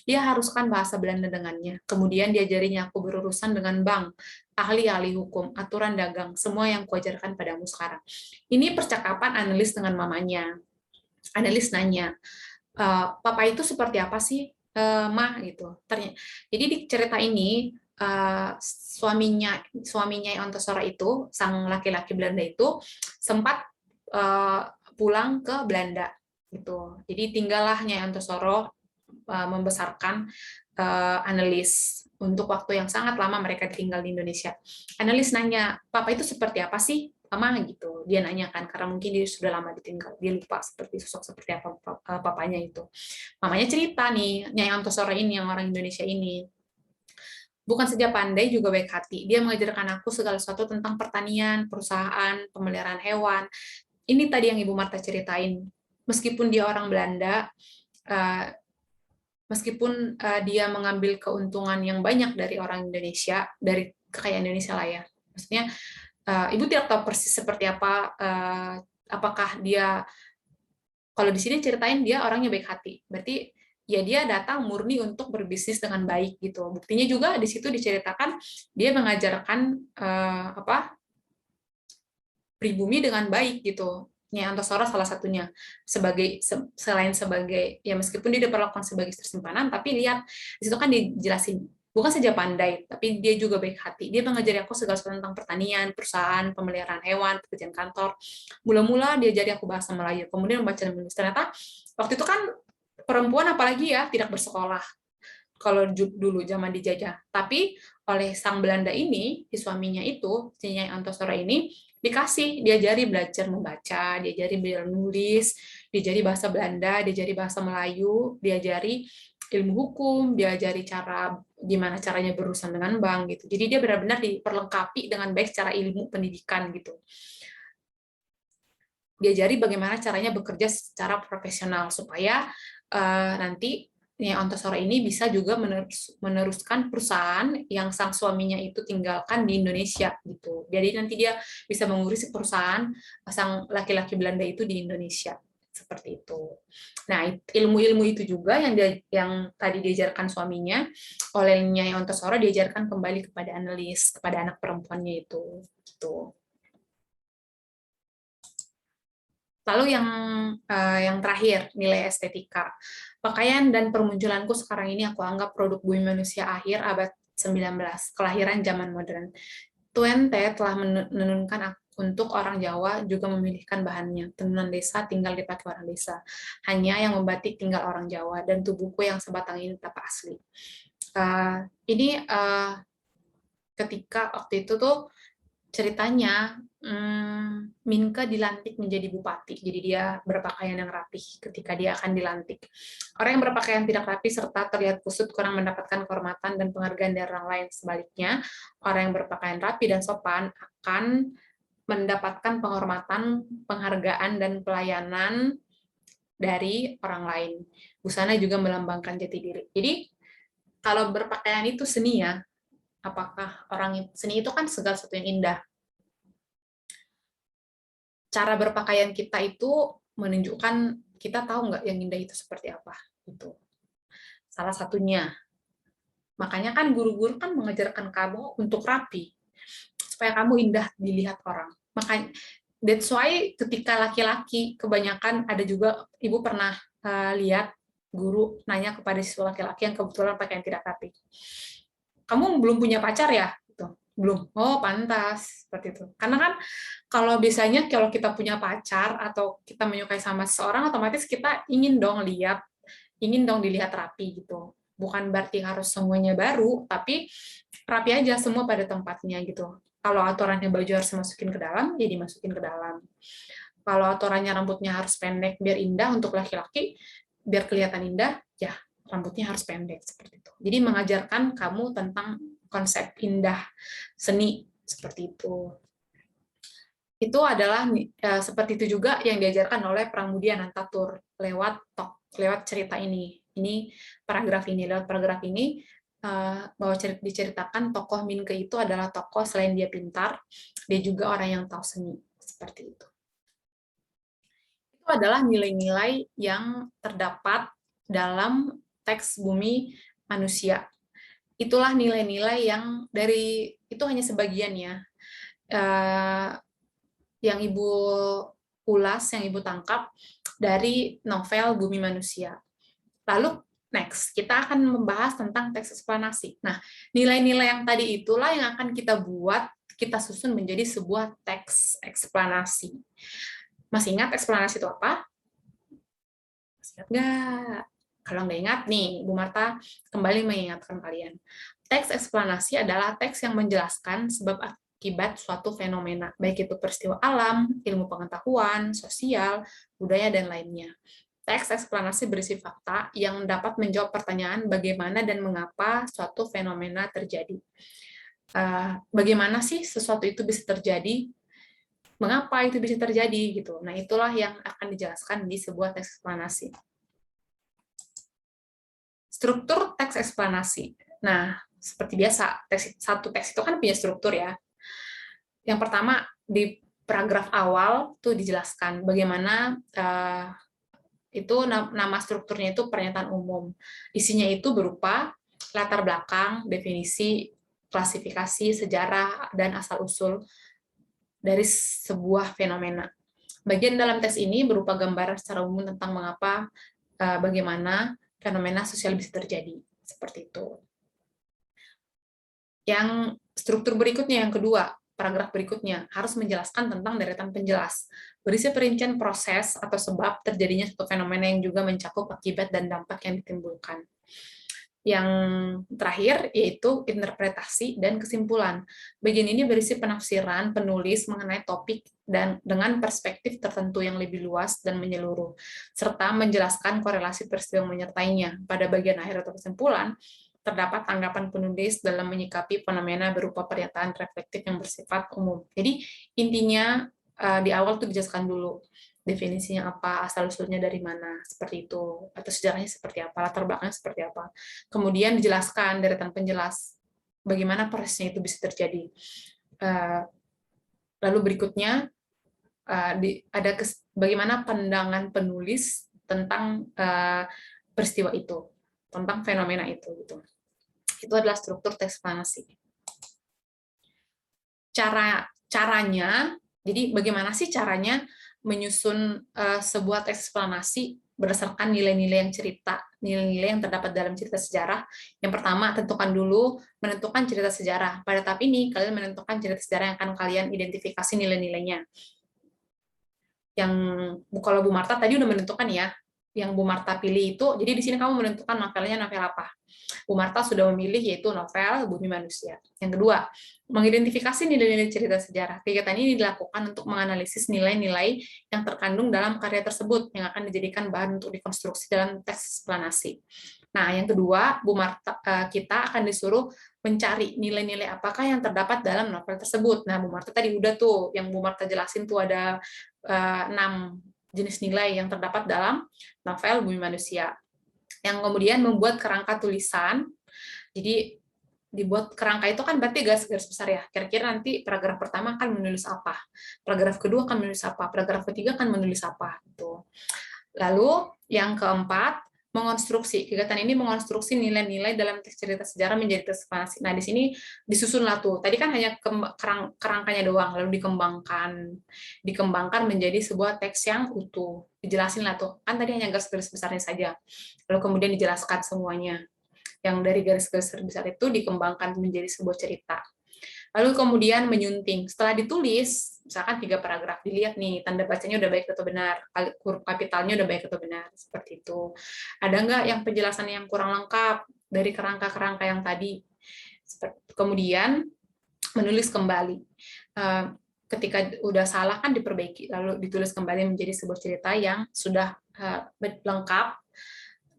Dia haruskan bahasa Belanda dengannya. Kemudian diajarinya aku berurusan dengan bank, ahli-ahli hukum, aturan dagang, semua yang kuajarkan padamu sekarang. Ini percakapan Annelies dengan mamanya. Annelies nanya, papa itu seperti apa sih, Ma gitu. Jadi di cerita ini suaminya Ontosora itu, sang laki-laki Belanda itu sempat pulang ke Belanda gitu. Jadi tinggallah Nyai Ontosoro membesarkan Annelies untuk waktu yang sangat lama mereka tinggal di Indonesia. Annelies nanya, papa itu seperti apa sih? Mama gitu, dia nanyakan karena mungkin dia sudah lama ditinggal, dia lupa seperti apa papanya itu. Mamanya cerita nih, Nyai Ontosoro ini yang orang Indonesia ini. Bukan saja pandai, juga baik hati. Dia mengajarkan aku segala sesuatu tentang pertanian, perusahaan, pemeliharaan hewan. Ini tadi yang Ibu Marta ceritain. Meskipun dia orang Belanda, meskipun dia mengambil keuntungan yang banyak dari orang Indonesia, dari kekayaan Indonesia lah ya. Maksudnya, Ibu tidak tahu persis seperti apa, apakah dia, kalau di sini ceritain dia orangnya baik hati. Berarti ya dia datang murni untuk berbisnis dengan baik gitu. Buktinya juga di situ diceritakan dia mengajarkan pribumi dengan baik gitu. Nyai Antosoro salah satunya sebagai selain sebagai ya meskipun dia diperlakukan sebagai istri simpanan, tapi lihat di situ kan dijelasin bukan saja pandai, tapi dia juga baik hati. Dia mengajari aku segala sesuatu tentang pertanian, perusahaan, pemeliharaan hewan, pekerjaan kantor. Mula-mula dia ajari aku bahasa Melayu, kemudian membaca dan menulis. Ternyata waktu itu kan perempuan apalagi ya tidak bersekolah kalau dulu zaman dijajah. Tapi oleh sang Belanda ini, si suaminya itu, si Nyai Antosoro ini, diajari belajar membaca, diajari belajar menulis, diajari bahasa Belanda, diajari bahasa Melayu, diajari ilmu hukum, diajari gimana caranya berurusan dengan bank gitu. Jadi dia benar-benar diperlengkapi dengan baik secara ilmu pendidikan gitu. Diajari bagaimana caranya bekerja secara profesional supaya nanti Nyai Ontosoro ini bisa juga meneruskan perusahaan yang sang suaminya itu tinggalkan di Indonesia gitu. Jadi nanti dia bisa mengurus perusahaan sang laki-laki Belanda itu di Indonesia seperti itu. Nah, ilmu-ilmu itu juga yang tadi diajarkan suaminya oleh Nyai Ontosoro diajarkan kembali kepada Annelies, kepada anak perempuannya itu. Gitu. Lalu yang terakhir, nilai estetika. Pakaian dan permunculanku sekarang ini aku anggap produk bumi manusia akhir abad 19, kelahiran zaman modern. Twente telah menenunkan untuk orang Jawa juga memilihkan bahannya. Tenunan desa tinggal dipakai orang desa. Hanya yang membatik tinggal orang Jawa, dan tubuhku yang sebatang ini tetap asli. Ini ketika waktu itu tuh ceritanya Minke dilantik menjadi bupati, jadi dia berpakaian yang rapih ketika dia akan dilantik. Orang yang berpakaian tidak rapih serta terlihat kusut kurang mendapatkan kehormatan dan penghargaan dari orang lain. Sebaliknya, orang yang berpakaian rapi dan sopan akan mendapatkan penghormatan, penghargaan, dan pelayanan dari orang lain. Busana juga melambangkan jati diri. Jadi, kalau berpakaian itu seni ya, apakah seni itu kan segala sesuatu yang indah. Cara berpakaian kita itu menunjukkan kita tahu nggak yang indah itu seperti apa. Itu salah satunya. Makanya kan guru-guru kan mengajarkan kamu untuk rapi, supaya kamu indah dilihat orang. Makanya that's why ketika laki-laki kebanyakan ada juga, ibu pernah lihat guru nanya kepada siswa laki-laki yang kebetulan pakaian tidak rapi. Kamu belum punya pacar ya? Belum. Oh, pantas seperti itu. Karena kan kalau biasanya kalau kita punya pacar atau kita menyukai sama seseorang, otomatis kita ingin dong dilihat rapi gitu. Bukan berarti harus semuanya baru, tapi rapi aja semua pada tempatnya gitu. Kalau aturannya baju harus masukin ke dalam, ya dimasukin ke dalam. Kalau aturannya rambutnya harus pendek biar indah untuk laki-laki, biar kelihatan indah, ya rambutnya harus pendek seperti itu. Jadi mengajarkan kamu tentang konsep indah seni seperti itu. Itu adalah seperti itu juga yang diajarkan oleh Pramudia Anantatur lewat cerita ini. Ini paragraf ini lewat paragraf ini bahwa diceritakan tokoh Minke itu adalah tokoh selain dia pintar, dia juga orang yang tahu seni seperti itu. Itu adalah nilai-nilai yang terdapat dalam teks Bumi Manusia. Itulah nilai-nilai yang itu hanya sebagian ya, yang Ibu ulas, yang Ibu tangkap dari novel Bumi Manusia. Lalu Next, kita akan membahas tentang teks eksplanasi. Nah, nilai-nilai yang tadi itulah yang akan kita buat, kita susun menjadi sebuah teks eksplanasi. Masih ingat eksplanasi itu apa? Masih ingat nggak? Kalau nggak ingat nih, Bu Marta kembali mengingatkan kalian. Teks eksplanasi adalah teks yang menjelaskan sebab akibat suatu fenomena, baik itu peristiwa alam, ilmu pengetahuan, sosial, budaya, dan lainnya. Teks eksplanasi berisi fakta yang dapat menjawab pertanyaan bagaimana dan mengapa suatu fenomena terjadi. Bagaimana sih sesuatu itu bisa terjadi? Mengapa itu bisa terjadi? Gitu. Nah, itulah yang akan dijelaskan di sebuah teks eksplanasi. Struktur teks eksplanasi. Nah, seperti biasa, satu teks itu kan punya struktur ya. Yang pertama, di paragraf awal tuh dijelaskan bagaimana itu nama strukturnya itu pernyataan umum. Isinya itu berupa latar belakang, definisi, klasifikasi, sejarah, dan asal-usul dari sebuah fenomena. Bagian dalam teks ini berupa gambaran secara umum tentang mengapa, bagaimana fenomena sosial bisa terjadi. Seperti itu. Yang struktur berikutnya, yang kedua, paragraf berikutnya, harus menjelaskan tentang deretan penjelas, berisi perincian proses atau sebab terjadinya suatu fenomena yang juga mencakup akibat dan dampak yang ditimbulkan. Yang terakhir, yaitu interpretasi dan kesimpulan. Bagian ini berisi penafsiran penulis mengenai topik dan dengan perspektif tertentu yang lebih luas dan menyeluruh, serta menjelaskan korelasi peristiwa yang menyertainya. Pada bagian akhir atau kesimpulan, terdapat anggapan penulis dalam menyikapi fenomena berupa pernyataan reflektif yang bersifat umum. Jadi intinya di awal tuh dijelaskan dulu definisinya apa, asal-usulnya dari mana, seperti itu, atau sejarahnya seperti apa, latar belakangnya seperti apa. Kemudian dijelaskan deretan penjelas bagaimana prosesnya itu bisa terjadi. Lalu berikutnya ada bagaimana pandangan penulis tentang peristiwa itu, tentang fenomena itu gitu. Itu adalah struktur teks eksplanasi. Caranya, jadi bagaimana sih caranya menyusun sebuah teks eksplanasi berdasarkan nilai-nilai yang terdapat dalam cerita sejarah. Yang pertama, tentukan dulu menentukan cerita sejarah. Pada tahap ini, kalian menentukan cerita sejarah yang akan kalian identifikasi nilai-nilainya. Yang kalau Bu Marta tadi udah menentukan ya, yang Bu Marta pilih itu, jadi di sini kamu menentukan novelnya novel apa. Bu Marta sudah memilih yaitu novel Bumi Manusia. Yang kedua, mengidentifikasi nilai-nilai cerita sejarah. Kegiatan ini dilakukan untuk menganalisis nilai-nilai yang terkandung dalam karya tersebut yang akan dijadikan bahan untuk dikonstruksi dalam teks eksplanasi. Nah, yang kedua, Bu Marta, kita akan disuruh mencari nilai-nilai apakah yang terdapat dalam novel tersebut. Nah, Bu Marta tadi udah tuh, yang Bu Marta jelasin tuh ada 6 jenis nilai yang terdapat dalam novel Bumi Manusia. Yang kemudian membuat kerangka tulisan. Jadi dibuat kerangka itu kan berarti garis-garis besar ya. Kira-kira nanti paragraf pertama akan menulis apa, paragraf kedua akan menulis apa, paragraf ketiga akan menulis apa gitu. Lalu yang keempat, mengonstruksi. Kegiatan ini mengonstruksi nilai-nilai dalam teks cerita sejarah menjadi teks eksplanasi. Nah, di sini disusunlah tuh. Tadi kan hanya kerangkanya doang, lalu dikembangkan menjadi sebuah teks yang utuh. Dijelasin lah tuh. Kan tadi hanya garis-garis besarnya saja. Lalu kemudian dijelaskan semuanya. Yang dari garis-garis besar itu dikembangkan menjadi sebuah cerita. Lalu kemudian menyunting. Setelah ditulis, misalkan 3 paragraf, dilihat nih, tanda bacanya udah baik atau benar, huruf kapitalnya udah baik atau benar, seperti itu. Ada nggak yang penjelasan yang kurang lengkap dari kerangka-kerangka yang tadi? Kemudian menulis kembali. Ketika udah salah kan diperbaiki, lalu ditulis kembali menjadi sebuah cerita yang sudah lengkap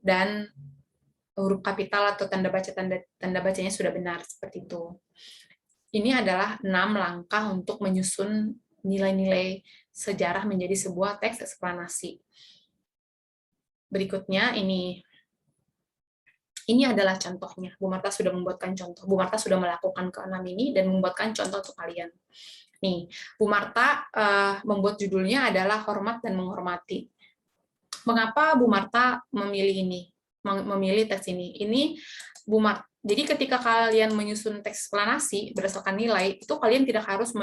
dan huruf kapital atau tanda bacanya sudah benar, seperti itu. Ini adalah 6 langkah untuk menyusun nilai-nilai sejarah menjadi sebuah teks eksplanasi. Berikutnya ini adalah contohnya. Bu Marta sudah membuatkan contoh. Bu Marta sudah melakukan ke-6 ini dan membuatkan contoh untuk kalian. Nih, Bu Marta membuat judulnya adalah Hormat dan Menghormati. Mengapa Bu Marta memilih teks ini? Ini Bu Marta. Jadi ketika kalian menyusun teks eksplanasi berdasarkan nilai, itu kalian tidak harus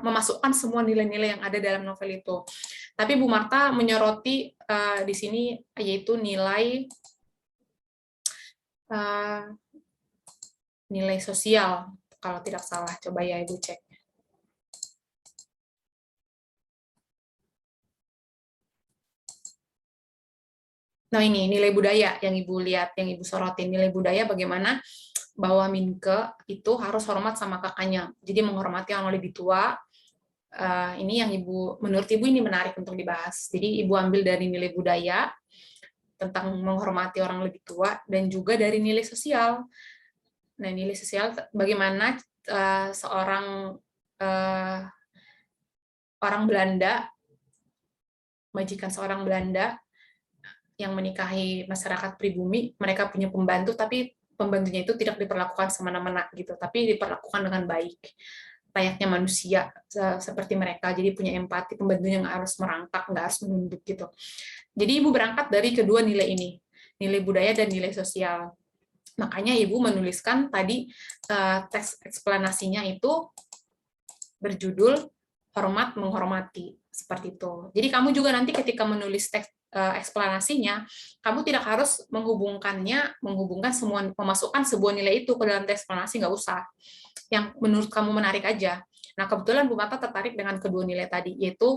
memasukkan semua nilai-nilai yang ada dalam novel itu. Tapi Bu Marta menyoroti di sini yaitu nilai nilai sosial, kalau tidak salah. Coba ya Ibu cek. Nah ini nilai budaya yang Ibu lihat, yang Ibu sorotin. Nilai budaya bagaimana bahwa Minke itu harus hormat sama kakaknya. Jadi menghormati orang lebih tua. Ini yang menurut Ibu ini menarik untuk dibahas. Jadi Ibu ambil dari nilai budaya tentang menghormati orang lebih tua dan juga dari nilai sosial. Nah, nilai sosial bagaimana seorang orang Belanda, majikan seorang Belanda yang menikahi masyarakat pribumi, mereka punya pembantu, tapi pembantunya itu tidak diperlakukan semena-mena gitu, tapi diperlakukan dengan baik, layaknya manusia seperti mereka. Jadi punya empati, pembantunya nggak harus merangkak, nggak harus menunduk gitu. Jadi Ibu berangkat dari kedua nilai ini, nilai budaya dan nilai sosial. Makanya Ibu menuliskan tadi teks eksplanasinya itu berjudul hormat menghormati, seperti itu. Jadi kamu juga nanti ketika menulis teks eksplanasinya, kamu tidak harus menghubungkan semua, memasukkan sebuah nilai itu ke dalam teks eksplanasi, nggak usah. Yang menurut kamu menarik aja. Nah, kebetulan Bu Marta tertarik dengan kedua nilai tadi, yaitu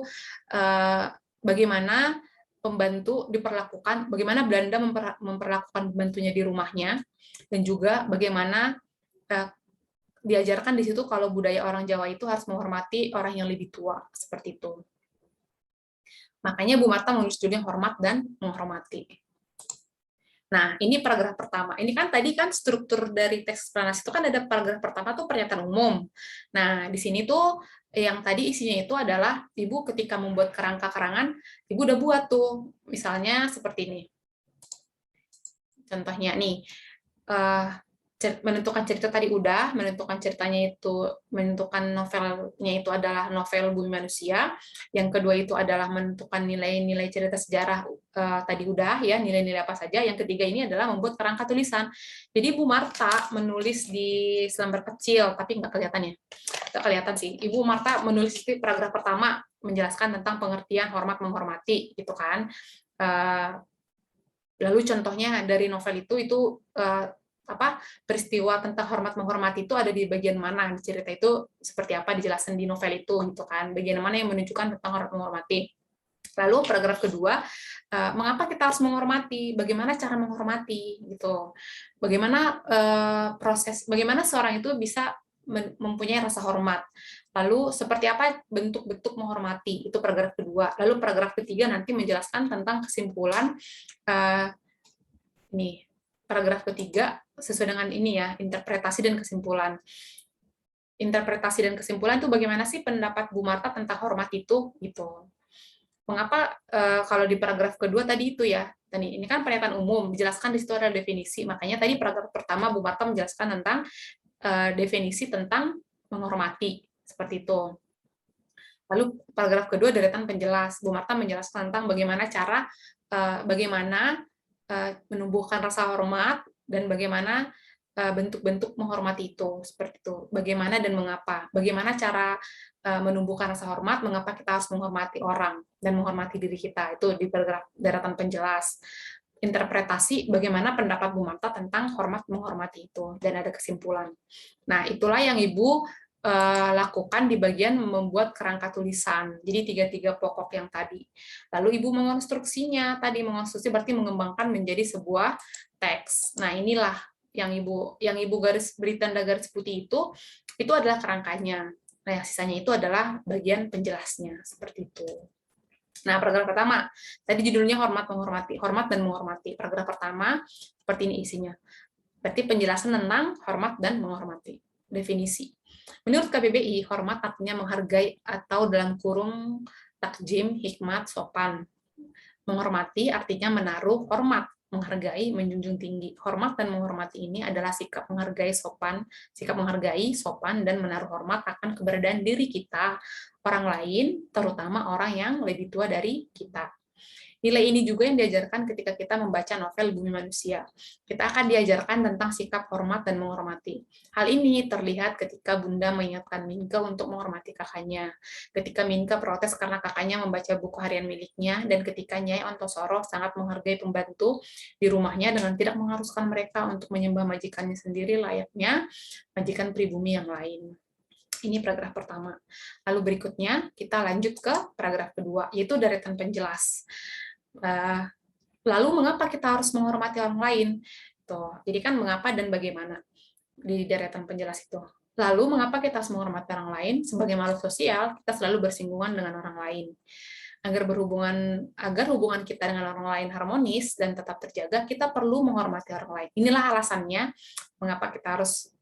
bagaimana pembantu diperlakukan, bagaimana Belanda memperlakukan pembantunya di rumahnya, dan juga bagaimana diajarkan di situ kalau budaya orang Jawa itu harus menghormati orang yang lebih tua, seperti itu. Makanya Bu Marta menulis judulnya hormat dan menghormati. Nah, ini paragraf pertama. Ini kan tadi kan struktur dari teks eksplanasi itu kan ada paragraf pertama tuh pernyataan umum. Nah, di sini tuh yang tadi isinya itu adalah Ibu ketika membuat kerangka keterangan, Ibu udah buat tuh. Misalnya seperti ini. Contohnya nih, menentukan cerita tadi udah, menentukan ceritanya itu, menentukan novelnya itu adalah novel Bumi Manusia. Yang kedua itu adalah menentukan nilai-nilai cerita sejarah tadi udah ya, nilai-nilai apa saja. Yang ketiga ini adalah membuat kerangka tulisan. Jadi Bu Marta menulis di selembar kecil, tapi nggak kelihatan ya. Nggak kelihatan sih. Ibu Marta menulis di paragraf pertama menjelaskan tentang pengertian hormat menghormati, gitu kan. Lalu contohnya dari novel itu peristiwa tentang hormat menghormati itu ada di bagian mana, di cerita itu seperti apa dijelaskan di novel itu gitu kan, bagian mana yang menunjukkan tentang hormat menghormati. Lalu paragraf kedua, mengapa kita harus menghormati, bagaimana cara menghormati gitu, bagaimana bagaimana seorang itu bisa mempunyai rasa hormat, lalu seperti apa bentuk-bentuk menghormati, itu paragraf kedua. Lalu paragraf ketiga nanti menjelaskan tentang kesimpulan nih, paragraf ketiga sesuai dengan ini ya, interpretasi dan kesimpulan. Interpretasi dan kesimpulan itu bagaimana sih pendapat Bu Marta tentang hormat itu gitu. Mengapa kalau di paragraf kedua tadi itu ya, tadi ini kan pernyataan umum, dijelaskan di situ ada definisi. Makanya tadi paragraf pertama Bu Marta menjelaskan tentang definisi tentang menghormati seperti itu. Lalu paragraf kedua deretan penjelas. Bu Marta menjelaskan tentang bagaimana cara bagaimana menumbuhkan rasa hormat dan bagaimana bentuk-bentuk menghormati itu, seperti itu. Bagaimana dan mengapa. Bagaimana cara menumbuhkan rasa hormat, mengapa kita harus menghormati orang dan menghormati diri kita. Itu di paragraf deretan penjelas. Interpretasi bagaimana pendapat Bu Marta tentang hormat menghormati itu, dan ada kesimpulan. Nah, itulah yang Ibu lakukan di bagian membuat kerangka tulisan. Jadi tiga pokok yang tadi. Lalu Ibu mengonstruksinya, tadi mengonstruksi berarti mengembangkan menjadi sebuah teks. Nah, inilah yang Ibu beri tanda garis putih itu adalah kerangkanya. Nah, yang sisanya itu adalah bagian penjelasnya, seperti itu. Nah, paragraf pertama, tadi judulnya hormat menghormati, hormat dan menghormati. Paragraf pertama seperti ini isinya. Berarti penjelasan tentang hormat dan menghormati. Definisi. Menurut KBBI, hormat artinya menghargai atau dalam kurung takjim, hikmat, sopan. Menghormati artinya menaruh hormat, menghargai, menjunjung tinggi. Hormat dan menghormati ini adalah sikap menghargai, sopan, dan menaruh hormat akan keberadaan diri kita, orang lain, terutama orang yang lebih tua dari kita. Nilai ini juga yang diajarkan ketika kita membaca novel Bumi Manusia. Kita akan diajarkan tentang sikap hormat dan menghormati. Hal ini terlihat ketika Bunda mengingatkan Minke untuk menghormati kakaknya. Ketika Minke protes karena kakaknya membaca buku harian miliknya, dan ketika Nyai Ontosoro sangat menghargai pembantu di rumahnya dengan tidak mengharuskan mereka untuk menyembah majikannya sendiri layaknya majikan pribumi yang lain. Ini paragraf pertama. Lalu berikutnya kita lanjut ke paragraf kedua, yaitu deretan penjelas. Lalu mengapa kita harus menghormati orang lain? Tuh, jadi kan mengapa dan bagaimana di deretan penjelas itu. Lalu mengapa kita harus menghormati orang lain? Sebagai makhluk sosial, kita selalu bersinggungan dengan orang lain. Agar hubungan kita dengan orang lain harmonis dan tetap terjaga, kita perlu menghormati orang lain. Inilah alasannya mengapa kita harus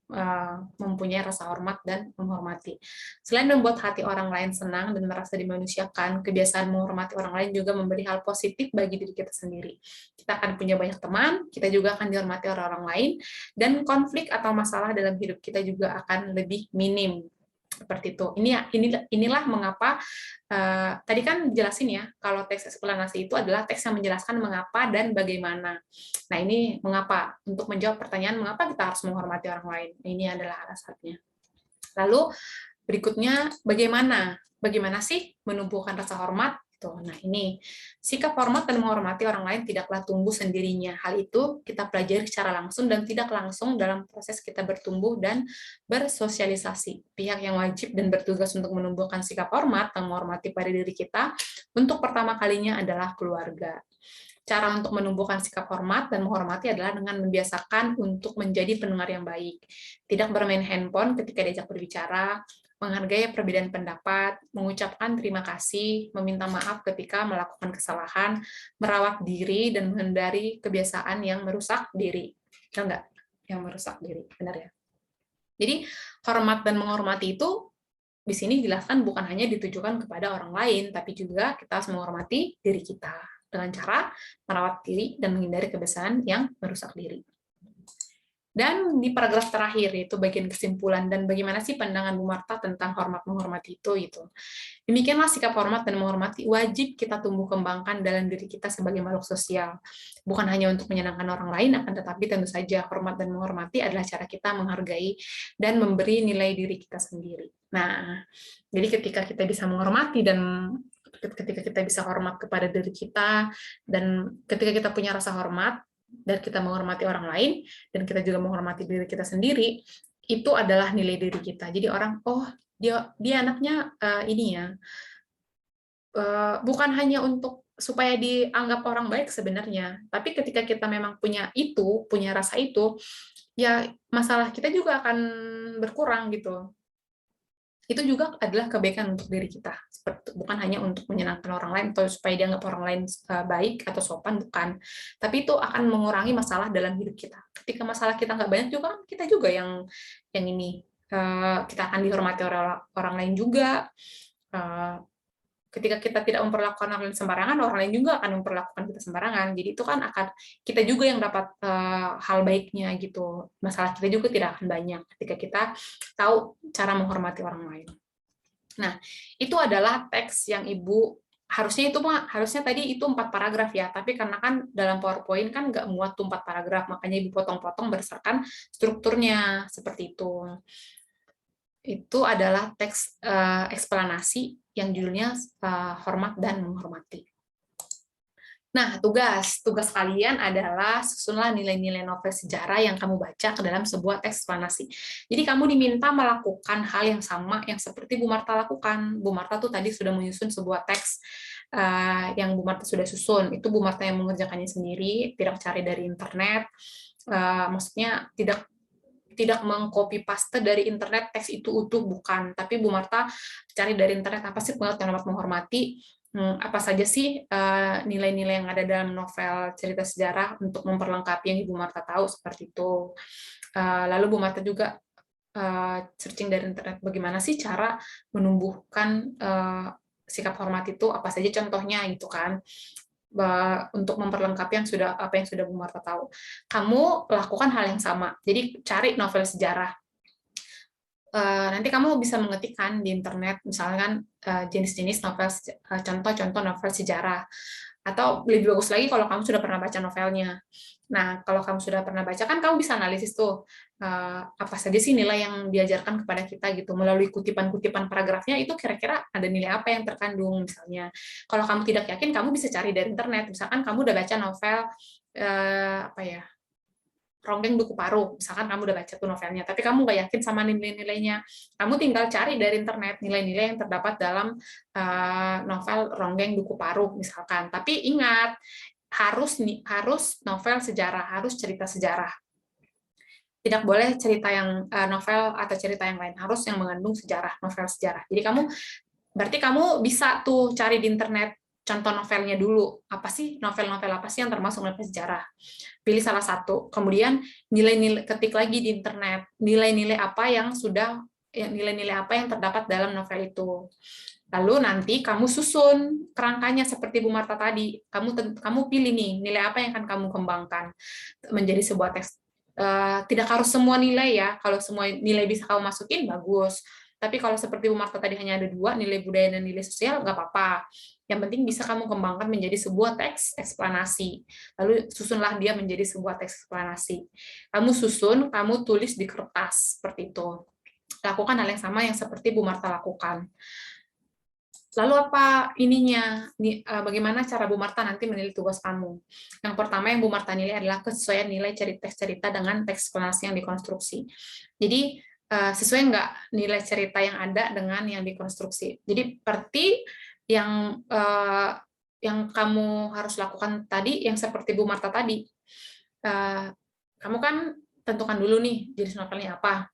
mempunyai rasa hormat dan menghormati. Selain membuat hati orang lain senang dan merasa dimanusiakan, kebiasaan menghormati orang lain juga memberi hal positif bagi diri kita sendiri. Kita akan punya banyak teman, kita juga akan dihormati orang-orang lain, dan konflik atau masalah dalam hidup kita juga akan lebih minim. Seperti itu. Inilah mengapa tadi kan jelasin ya, kalau teks eksplanasi itu adalah teks yang menjelaskan mengapa dan bagaimana. Nah, ini mengapa. Untuk menjawab pertanyaan mengapa kita harus menghormati orang lain. Ini adalah alasannya. Lalu berikutnya bagaimana? Bagaimana sih menumbuhkan rasa hormat? Nah, ini sikap hormat dan menghormati orang lain tidaklah tumbuh sendirinya. Hal itu kita pelajari secara langsung dan tidak langsung dalam proses kita bertumbuh dan bersosialisasi. Pihak yang wajib dan bertugas untuk menumbuhkan sikap hormat dan menghormati pada diri kita untuk pertama kalinya adalah keluarga. Cara untuk menumbuhkan sikap hormat dan menghormati adalah dengan membiasakan untuk menjadi pendengar yang baik. Tidak bermain handphone ketika diajak berbicara, menghargai perbedaan pendapat, mengucapkan terima kasih, meminta maaf ketika melakukan kesalahan, merawat diri, dan menghindari kebiasaan yang merusak diri. Enggak? Yang merusak diri, benar ya? Jadi, hormat dan menghormati itu di sini dijelaskan bukan hanya ditujukan kepada orang lain, tapi juga kita harus menghormati diri kita dengan cara merawat diri dan menghindari kebiasaan yang merusak diri. Dan di paragraf terakhir, yaitu bagian kesimpulan, dan bagaimana sih pandangan Bu Marta tentang hormat-menghormati itu, gitu. Demikianlah sikap hormat dan menghormati wajib kita tumbuh kembangkan dalam diri kita sebagai makhluk sosial. Bukan hanya untuk menyenangkan orang lain, akan tetapi tentu saja hormat dan menghormati adalah cara kita menghargai dan memberi nilai diri kita sendiri. Nah, jadi ketika kita bisa menghormati dan ketika kita bisa hormat kepada diri kita, dan ketika kita punya rasa hormat, dan kita menghormati orang lain, dan kita juga menghormati diri kita sendiri, itu adalah nilai diri kita. Jadi orang, oh dia anaknya ini ya, bukan hanya untuk supaya dianggap orang baik sebenarnya, tapi ketika kita memang punya rasa itu, ya masalah kita juga akan berkurang gitu. Itu juga adalah kebaikan untuk diri kita, bukan hanya untuk menyenangkan orang lain atau supaya dianggap orang lain baik atau sopan, bukan, tapi itu akan mengurangi masalah dalam hidup kita. Ketika masalah kita nggak banyak juga, kita juga yang ini, kita akan dihormati orang lain juga. Ketika kita tidak memperlakukan orang lain sembarangan, orang lain juga akan memperlakukan kita sembarangan. Jadi itu kan akan kita juga yang dapat hal baiknya gitu. Masalah kita juga tidak akan banyak ketika kita tahu cara menghormati orang lain. Nah, itu adalah teks yang Ibu harusnya tadi itu 4 paragraf ya, tapi karena kan dalam PowerPoint kan nggak muat tuh 4 paragraf, makanya Ibu potong-potong berdasarkan strukturnya seperti itu. Itu adalah teks eksplanasi yang judulnya hormat dan menghormati. Nah, tugas kalian adalah susunlah nilai-nilai novel sejarah yang kamu baca ke dalam sebuah teks eksplanasi. Jadi kamu diminta melakukan hal yang sama yang seperti Bu Marta lakukan. Bu Marta tuh tadi sudah menyusun sebuah teks yang Bu Marta sudah susun. Itu Bu Marta yang mengerjakannya sendiri, tidak cari dari internet. Maksudnya tidak mengcopy paste dari internet teks itu utuh, bukan, tapi Bu Marta cari dari internet apa sih pengertian hormat menghormati, apa saja sih nilai-nilai yang ada dalam novel cerita sejarah untuk memperlengkapi yang Ibu Marta tahu, seperti itu. Lalu Bu Marta juga searching dari internet bagaimana sih cara menumbuhkan sikap hormat itu, apa saja contohnya gitu kan, untuk memperlengkapi apa yang sudah Bu Marta tahu. Kamu lakukan hal yang sama. Jadi cari novel sejarah. Nanti kamu bisa mengetikkan di internet, misalkan jenis-jenis novel, contoh-contoh novel sejarah. Atau lebih bagus lagi kalau kamu sudah pernah baca novelnya. Nah, kalau kamu sudah pernah baca kan kamu bisa analisis tuh apa saja sih nilai yang diajarkan kepada kita gitu melalui kutipan-kutipan paragrafnya itu kira-kira ada nilai apa yang terkandung misalnya. Kalau kamu tidak yakin kamu bisa cari dari internet. Misalkan kamu udah baca novel apa ya? Ronggeng Duku Paru, misalkan kamu udah baca tuh novelnya, tapi kamu nggak yakin sama nilai-nilainya, kamu tinggal cari dari internet nilai-nilai yang terdapat dalam novel Ronggeng Duku Paru, misalkan. Tapi ingat, harus novel sejarah, harus cerita sejarah. Tidak boleh cerita yang novel atau cerita yang lain, harus yang mengandung sejarah, novel sejarah. Jadi berarti kamu bisa tuh cari di internet contoh novelnya dulu. Apa sih novel-novel apa sih yang termasuk novel sejarah? Pilih salah satu. Kemudian nilai-nilai ketik lagi di internet. Nilai-nilai apa yang nilai-nilai apa yang terdapat dalam novel itu. Lalu nanti kamu susun kerangkanya seperti Bu Marta tadi. Kamu pilih nih nilai apa yang akan kamu kembangkan menjadi sebuah teks. Tidak harus semua nilai ya. Kalau semua nilai bisa kamu masukin bagus. Tapi kalau seperti Bu Marta tadi hanya ada 2, nilai budaya dan nilai sosial, nggak apa-apa. Yang penting bisa kamu kembangkan menjadi sebuah teks eksplanasi. Lalu susunlah dia menjadi sebuah teks eksplanasi. Kamu susun, kamu tulis di kertas, seperti itu. Lakukan hal yang sama yang seperti Bu Marta lakukan. Lalu apa ininya? Bagaimana cara Bu Marta nanti menilai tugas kamu? Yang pertama yang Bu Marta nilai adalah kesesuaian nilai teks cerita dengan teks eksplanasi yang dikonstruksi. Jadi sesuai nggak nilai cerita yang ada dengan yang dikonstruksi. Jadi berarti yang kamu harus lakukan tadi, yang seperti Bu Marta tadi, kamu kan tentukan dulu nih jenis novelnya apa.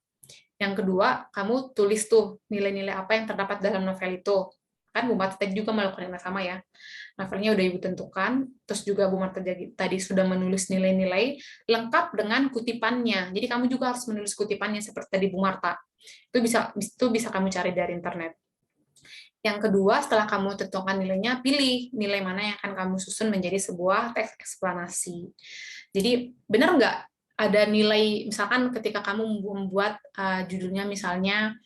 Yang kedua, kamu tulis tuh nilai-nilai apa yang terdapat dalam novel itu. Kan Bu Marta tadi juga melakukan yang sama ya. Novelnya udah Ibu tentukan, terus juga Bu Marta tadi sudah menulis nilai-nilai lengkap dengan kutipannya. Jadi kamu juga harus menulis kutipannya seperti tadi Bu Marta. Itu bisa kamu cari dari internet. Yang kedua, setelah kamu tentukan nilainya, pilih nilai mana yang akan kamu susun menjadi sebuah teks eksplanasi. Jadi benar nggak ada nilai, misalkan ketika kamu membuat judulnya misalnya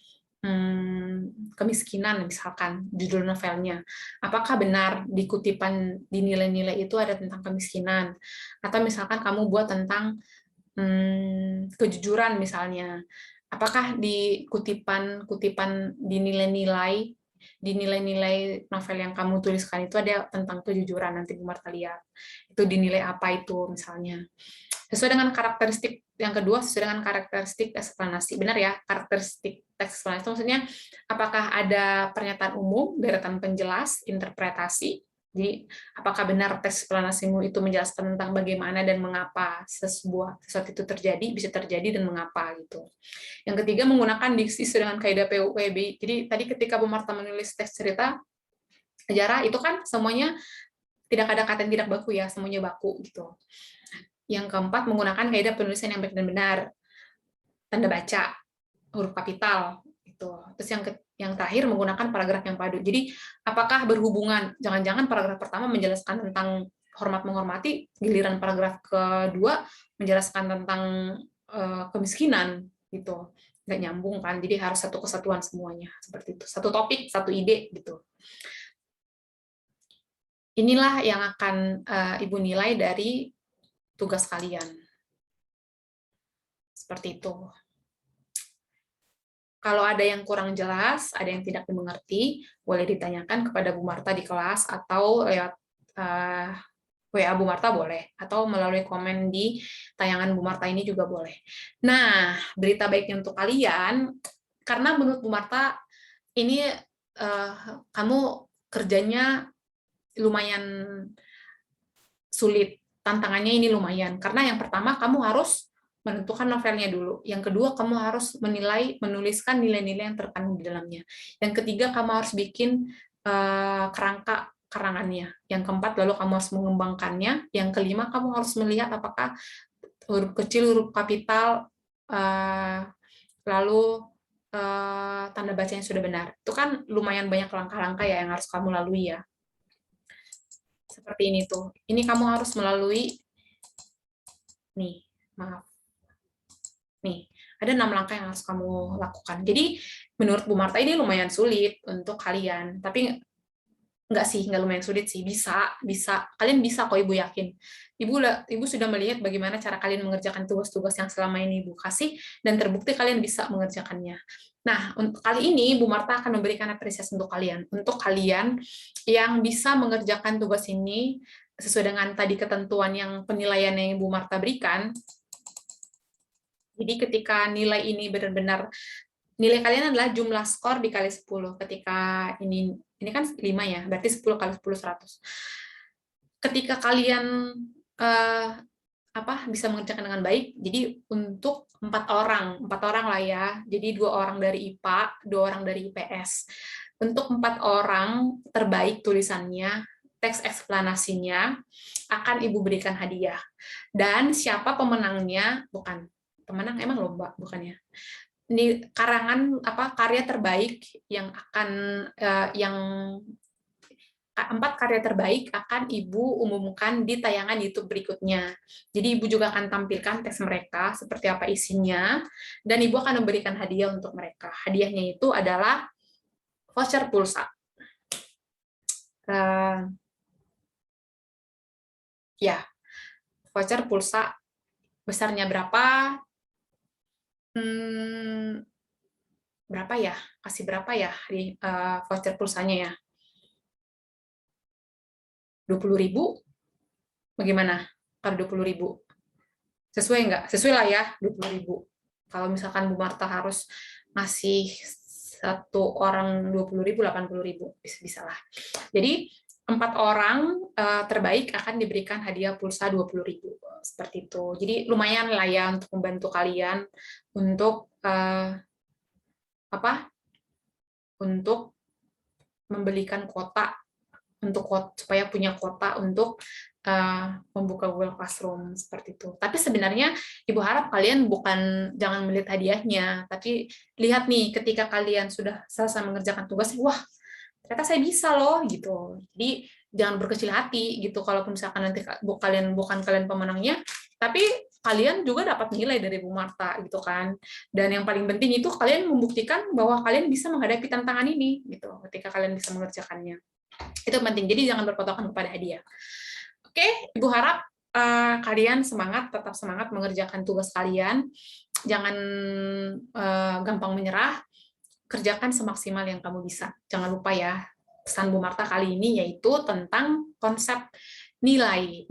kemiskinan, misalkan judul novelnya, apakah benar di kutipan di nilai-nilai itu ada tentang kemiskinan? Atau misalkan kamu buat tentang kejujuran misalnya, apakah di kutipan di nilai-nilai novel yang kamu tuliskan itu ada tentang kejujuran? Nanti Bu Marta lihat itu dinilai apa itu misalnya. Sesuai dengan karakteristik yang kedua, sesuai dengan karakteristik eksplanasi. Benar ya, karakteristik teks eksplanasi itu maksudnya apakah ada pernyataan umum, deretan penjelas, interpretasi. Jadi, apakah benar teks eksplanasimu itu menjelaskan tentang bagaimana dan mengapa sesuatu itu terjadi, bisa terjadi dan mengapa gitu. Yang ketiga, menggunakan diksi sesuai dengan kaidah PUPB. Jadi, tadi ketika Bu Marta menulis teks cerita sejarah itu kan semuanya tidak ada kata yang tidak baku ya, semuanya baku gitu. Yang keempat, menggunakan kaidah penulisan yang baik dan benar. Tanda baca, huruf kapital. Itu. Terus yang terakhir, menggunakan paragraf yang padu. Jadi, apakah berhubungan? Jangan-jangan paragraf pertama menjelaskan tentang hormat menghormati, giliran paragraf kedua menjelaskan tentang kemiskinan. Gitu. Nggak nyambung kan? Jadi harus satu kesatuan semuanya. Seperti itu. Satu topik, satu ide. Gitu. Inilah yang akan Ibu nilai dari tugas kalian. Seperti itu. Kalau ada yang kurang jelas, ada yang tidak dimengerti, boleh ditanyakan kepada Bu Marta di kelas atau lewat WA Bu Marta boleh, atau melalui komen di tayangan Bu Marta ini juga boleh. Nah, berita baiknya untuk kalian, karena menurut Bu Marta, ini kamu kerjanya lumayan sulit, tantangannya ini lumayan. Karena yang pertama, kamu harus menentukan novelnya dulu. Yang kedua, kamu harus menuliskan nilai-nilai yang terkandung di dalamnya. Yang ketiga, kamu harus bikin kerangka karangannya. Yang keempat, lalu kamu harus mengembangkannya. Yang kelima, kamu harus melihat apakah huruf kecil, huruf kapital, lalu tanda bacanya sudah benar. Itu kan lumayan banyak langkah-langkah ya yang harus kamu lalui ya. Seperti ini tuh. Ini kamu harus melalui nih, maaf. Nih, ada 6 langkah yang harus kamu lakukan. Jadi, menurut Bu Marta ini lumayan sulit untuk kalian. Tapi Enggak sih, enggak lumayan sulit sih, bisa. Kalian bisa kok, Ibu yakin. Ibu sudah melihat bagaimana cara kalian mengerjakan tugas-tugas yang selama ini Ibu kasih, dan terbukti kalian bisa mengerjakannya. Nah, untuk kali ini Bu Marta akan memberikan apresiasi untuk kalian. Untuk kalian yang bisa mengerjakan tugas ini sesuai dengan tadi ketentuan yang penilaian yang Bu Marta berikan, jadi ketika nilai ini benar-benar, nilai kalian adalah jumlah skor dikali 10. Ketika ini kan 5 ya, berarti 10 kali 10, 100. Ketika kalian bisa mengerjakan dengan baik, jadi untuk 4 orang lah ya, jadi 2 orang dari IPA, 2 orang dari IPS. Untuk 4 orang terbaik tulisannya, teks eksplanasinya, akan Ibu berikan hadiah. Dan siapa pemenangnya, bukan pemenang emang lomba bukannya, ini karya terbaik yang akan 4 karya terbaik akan Ibu umumkan di tayangan YouTube berikutnya. Jadi Ibu juga akan tampilkan teks mereka seperti apa isinya, dan Ibu akan memberikan hadiah untuk mereka. Hadiahnya itu adalah voucher pulsa. Voucher pulsa besarnya berapa? Berapa ya? Kasih berapa ya di voucher pulsanya ya? 20.000? Bagaimana kalau 20.000? Sesuai nggak? Sesuai lah ya, 20.000. Kalau misalkan Bu Marta harus ngasih satu orang 20.000, 80.000, bisa lah. Jadi 4 orang terbaik akan diberikan hadiah pulsa 20.000, seperti itu. Jadi lumayan lah ya untuk membantu kalian untuk untuk membelikan kuota supaya punya kuota untuk membuka Google Classroom seperti itu. Tapi sebenarnya Ibu harap kalian jangan melihat hadiahnya, tapi lihat nih ketika kalian sudah selesai mengerjakan tugas, wah ternyata saya bisa loh gitu. Jadi jangan berkecil hati gitu. Kalaupun misalkan nanti bukan kalian pemenangnya, tapi kalian juga dapat nilai dari Bu Marta gitu kan. Dan yang paling penting itu kalian membuktikan bahwa kalian bisa menghadapi tantangan ini gitu ketika kalian bisa mengerjakannya. Itu penting. Jadi jangan berpatokan kepada hadiah. Oke, Ibu harap kalian tetap semangat mengerjakan tugas kalian. Jangan gampang menyerah. Kerjakan semaksimal yang kamu bisa. Jangan lupa ya, pesan Bu Marta kali ini yaitu tentang konsep nilai.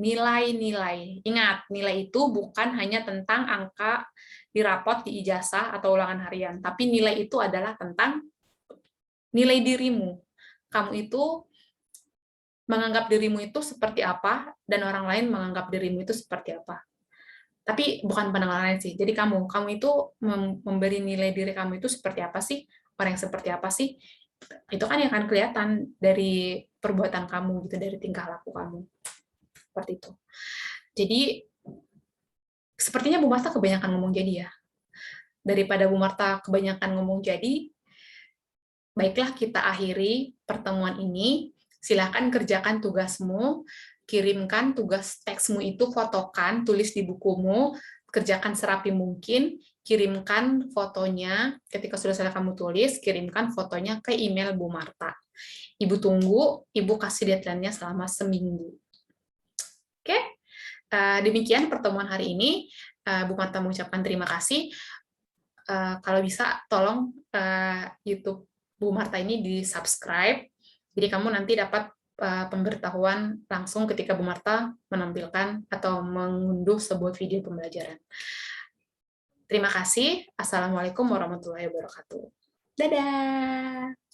Ingat, nilai itu bukan hanya tentang angka di rapot, di ijazah, atau ulangan harian. Tapi nilai itu adalah tentang nilai dirimu. Kamu itu menganggap dirimu itu seperti apa, dan orang lain menganggap dirimu itu seperti apa. Tapi bukan pandangan lain sih. Jadi kamu itu memberi nilai diri kamu itu seperti apa sih? Orang yang seperti apa sih? Itu kan yang akan kelihatan dari perbuatan kamu gitu, dari tingkah laku kamu. Seperti itu. Jadi sepertinya Bu Marta kebanyakan ngomong jadi ya. Daripada Bu Marta kebanyakan ngomong jadi, baiklah kita akhiri pertemuan ini. Silakan kerjakan tugasmu, kirimkan tugas teksmu itu, fotokan, tulis di bukumu, kerjakan serapi mungkin, kirimkan fotonya, ketika sudah selesai kamu tulis, kirimkan fotonya ke email Bu Marta. Ibu tunggu, Ibu kasih deadline-nya selama seminggu. Oke? Demikian pertemuan hari ini. Bu Marta mengucapkan terima kasih. Kalau bisa, tolong YouTube Bu Marta ini di-subscribe, jadi kamu nanti dapat pemberitahuan langsung ketika Bu Marta menampilkan atau mengunduh sebuah video pembelajaran. Terima kasih. Assalamualaikum warahmatullahi wabarakatuh. Dadah!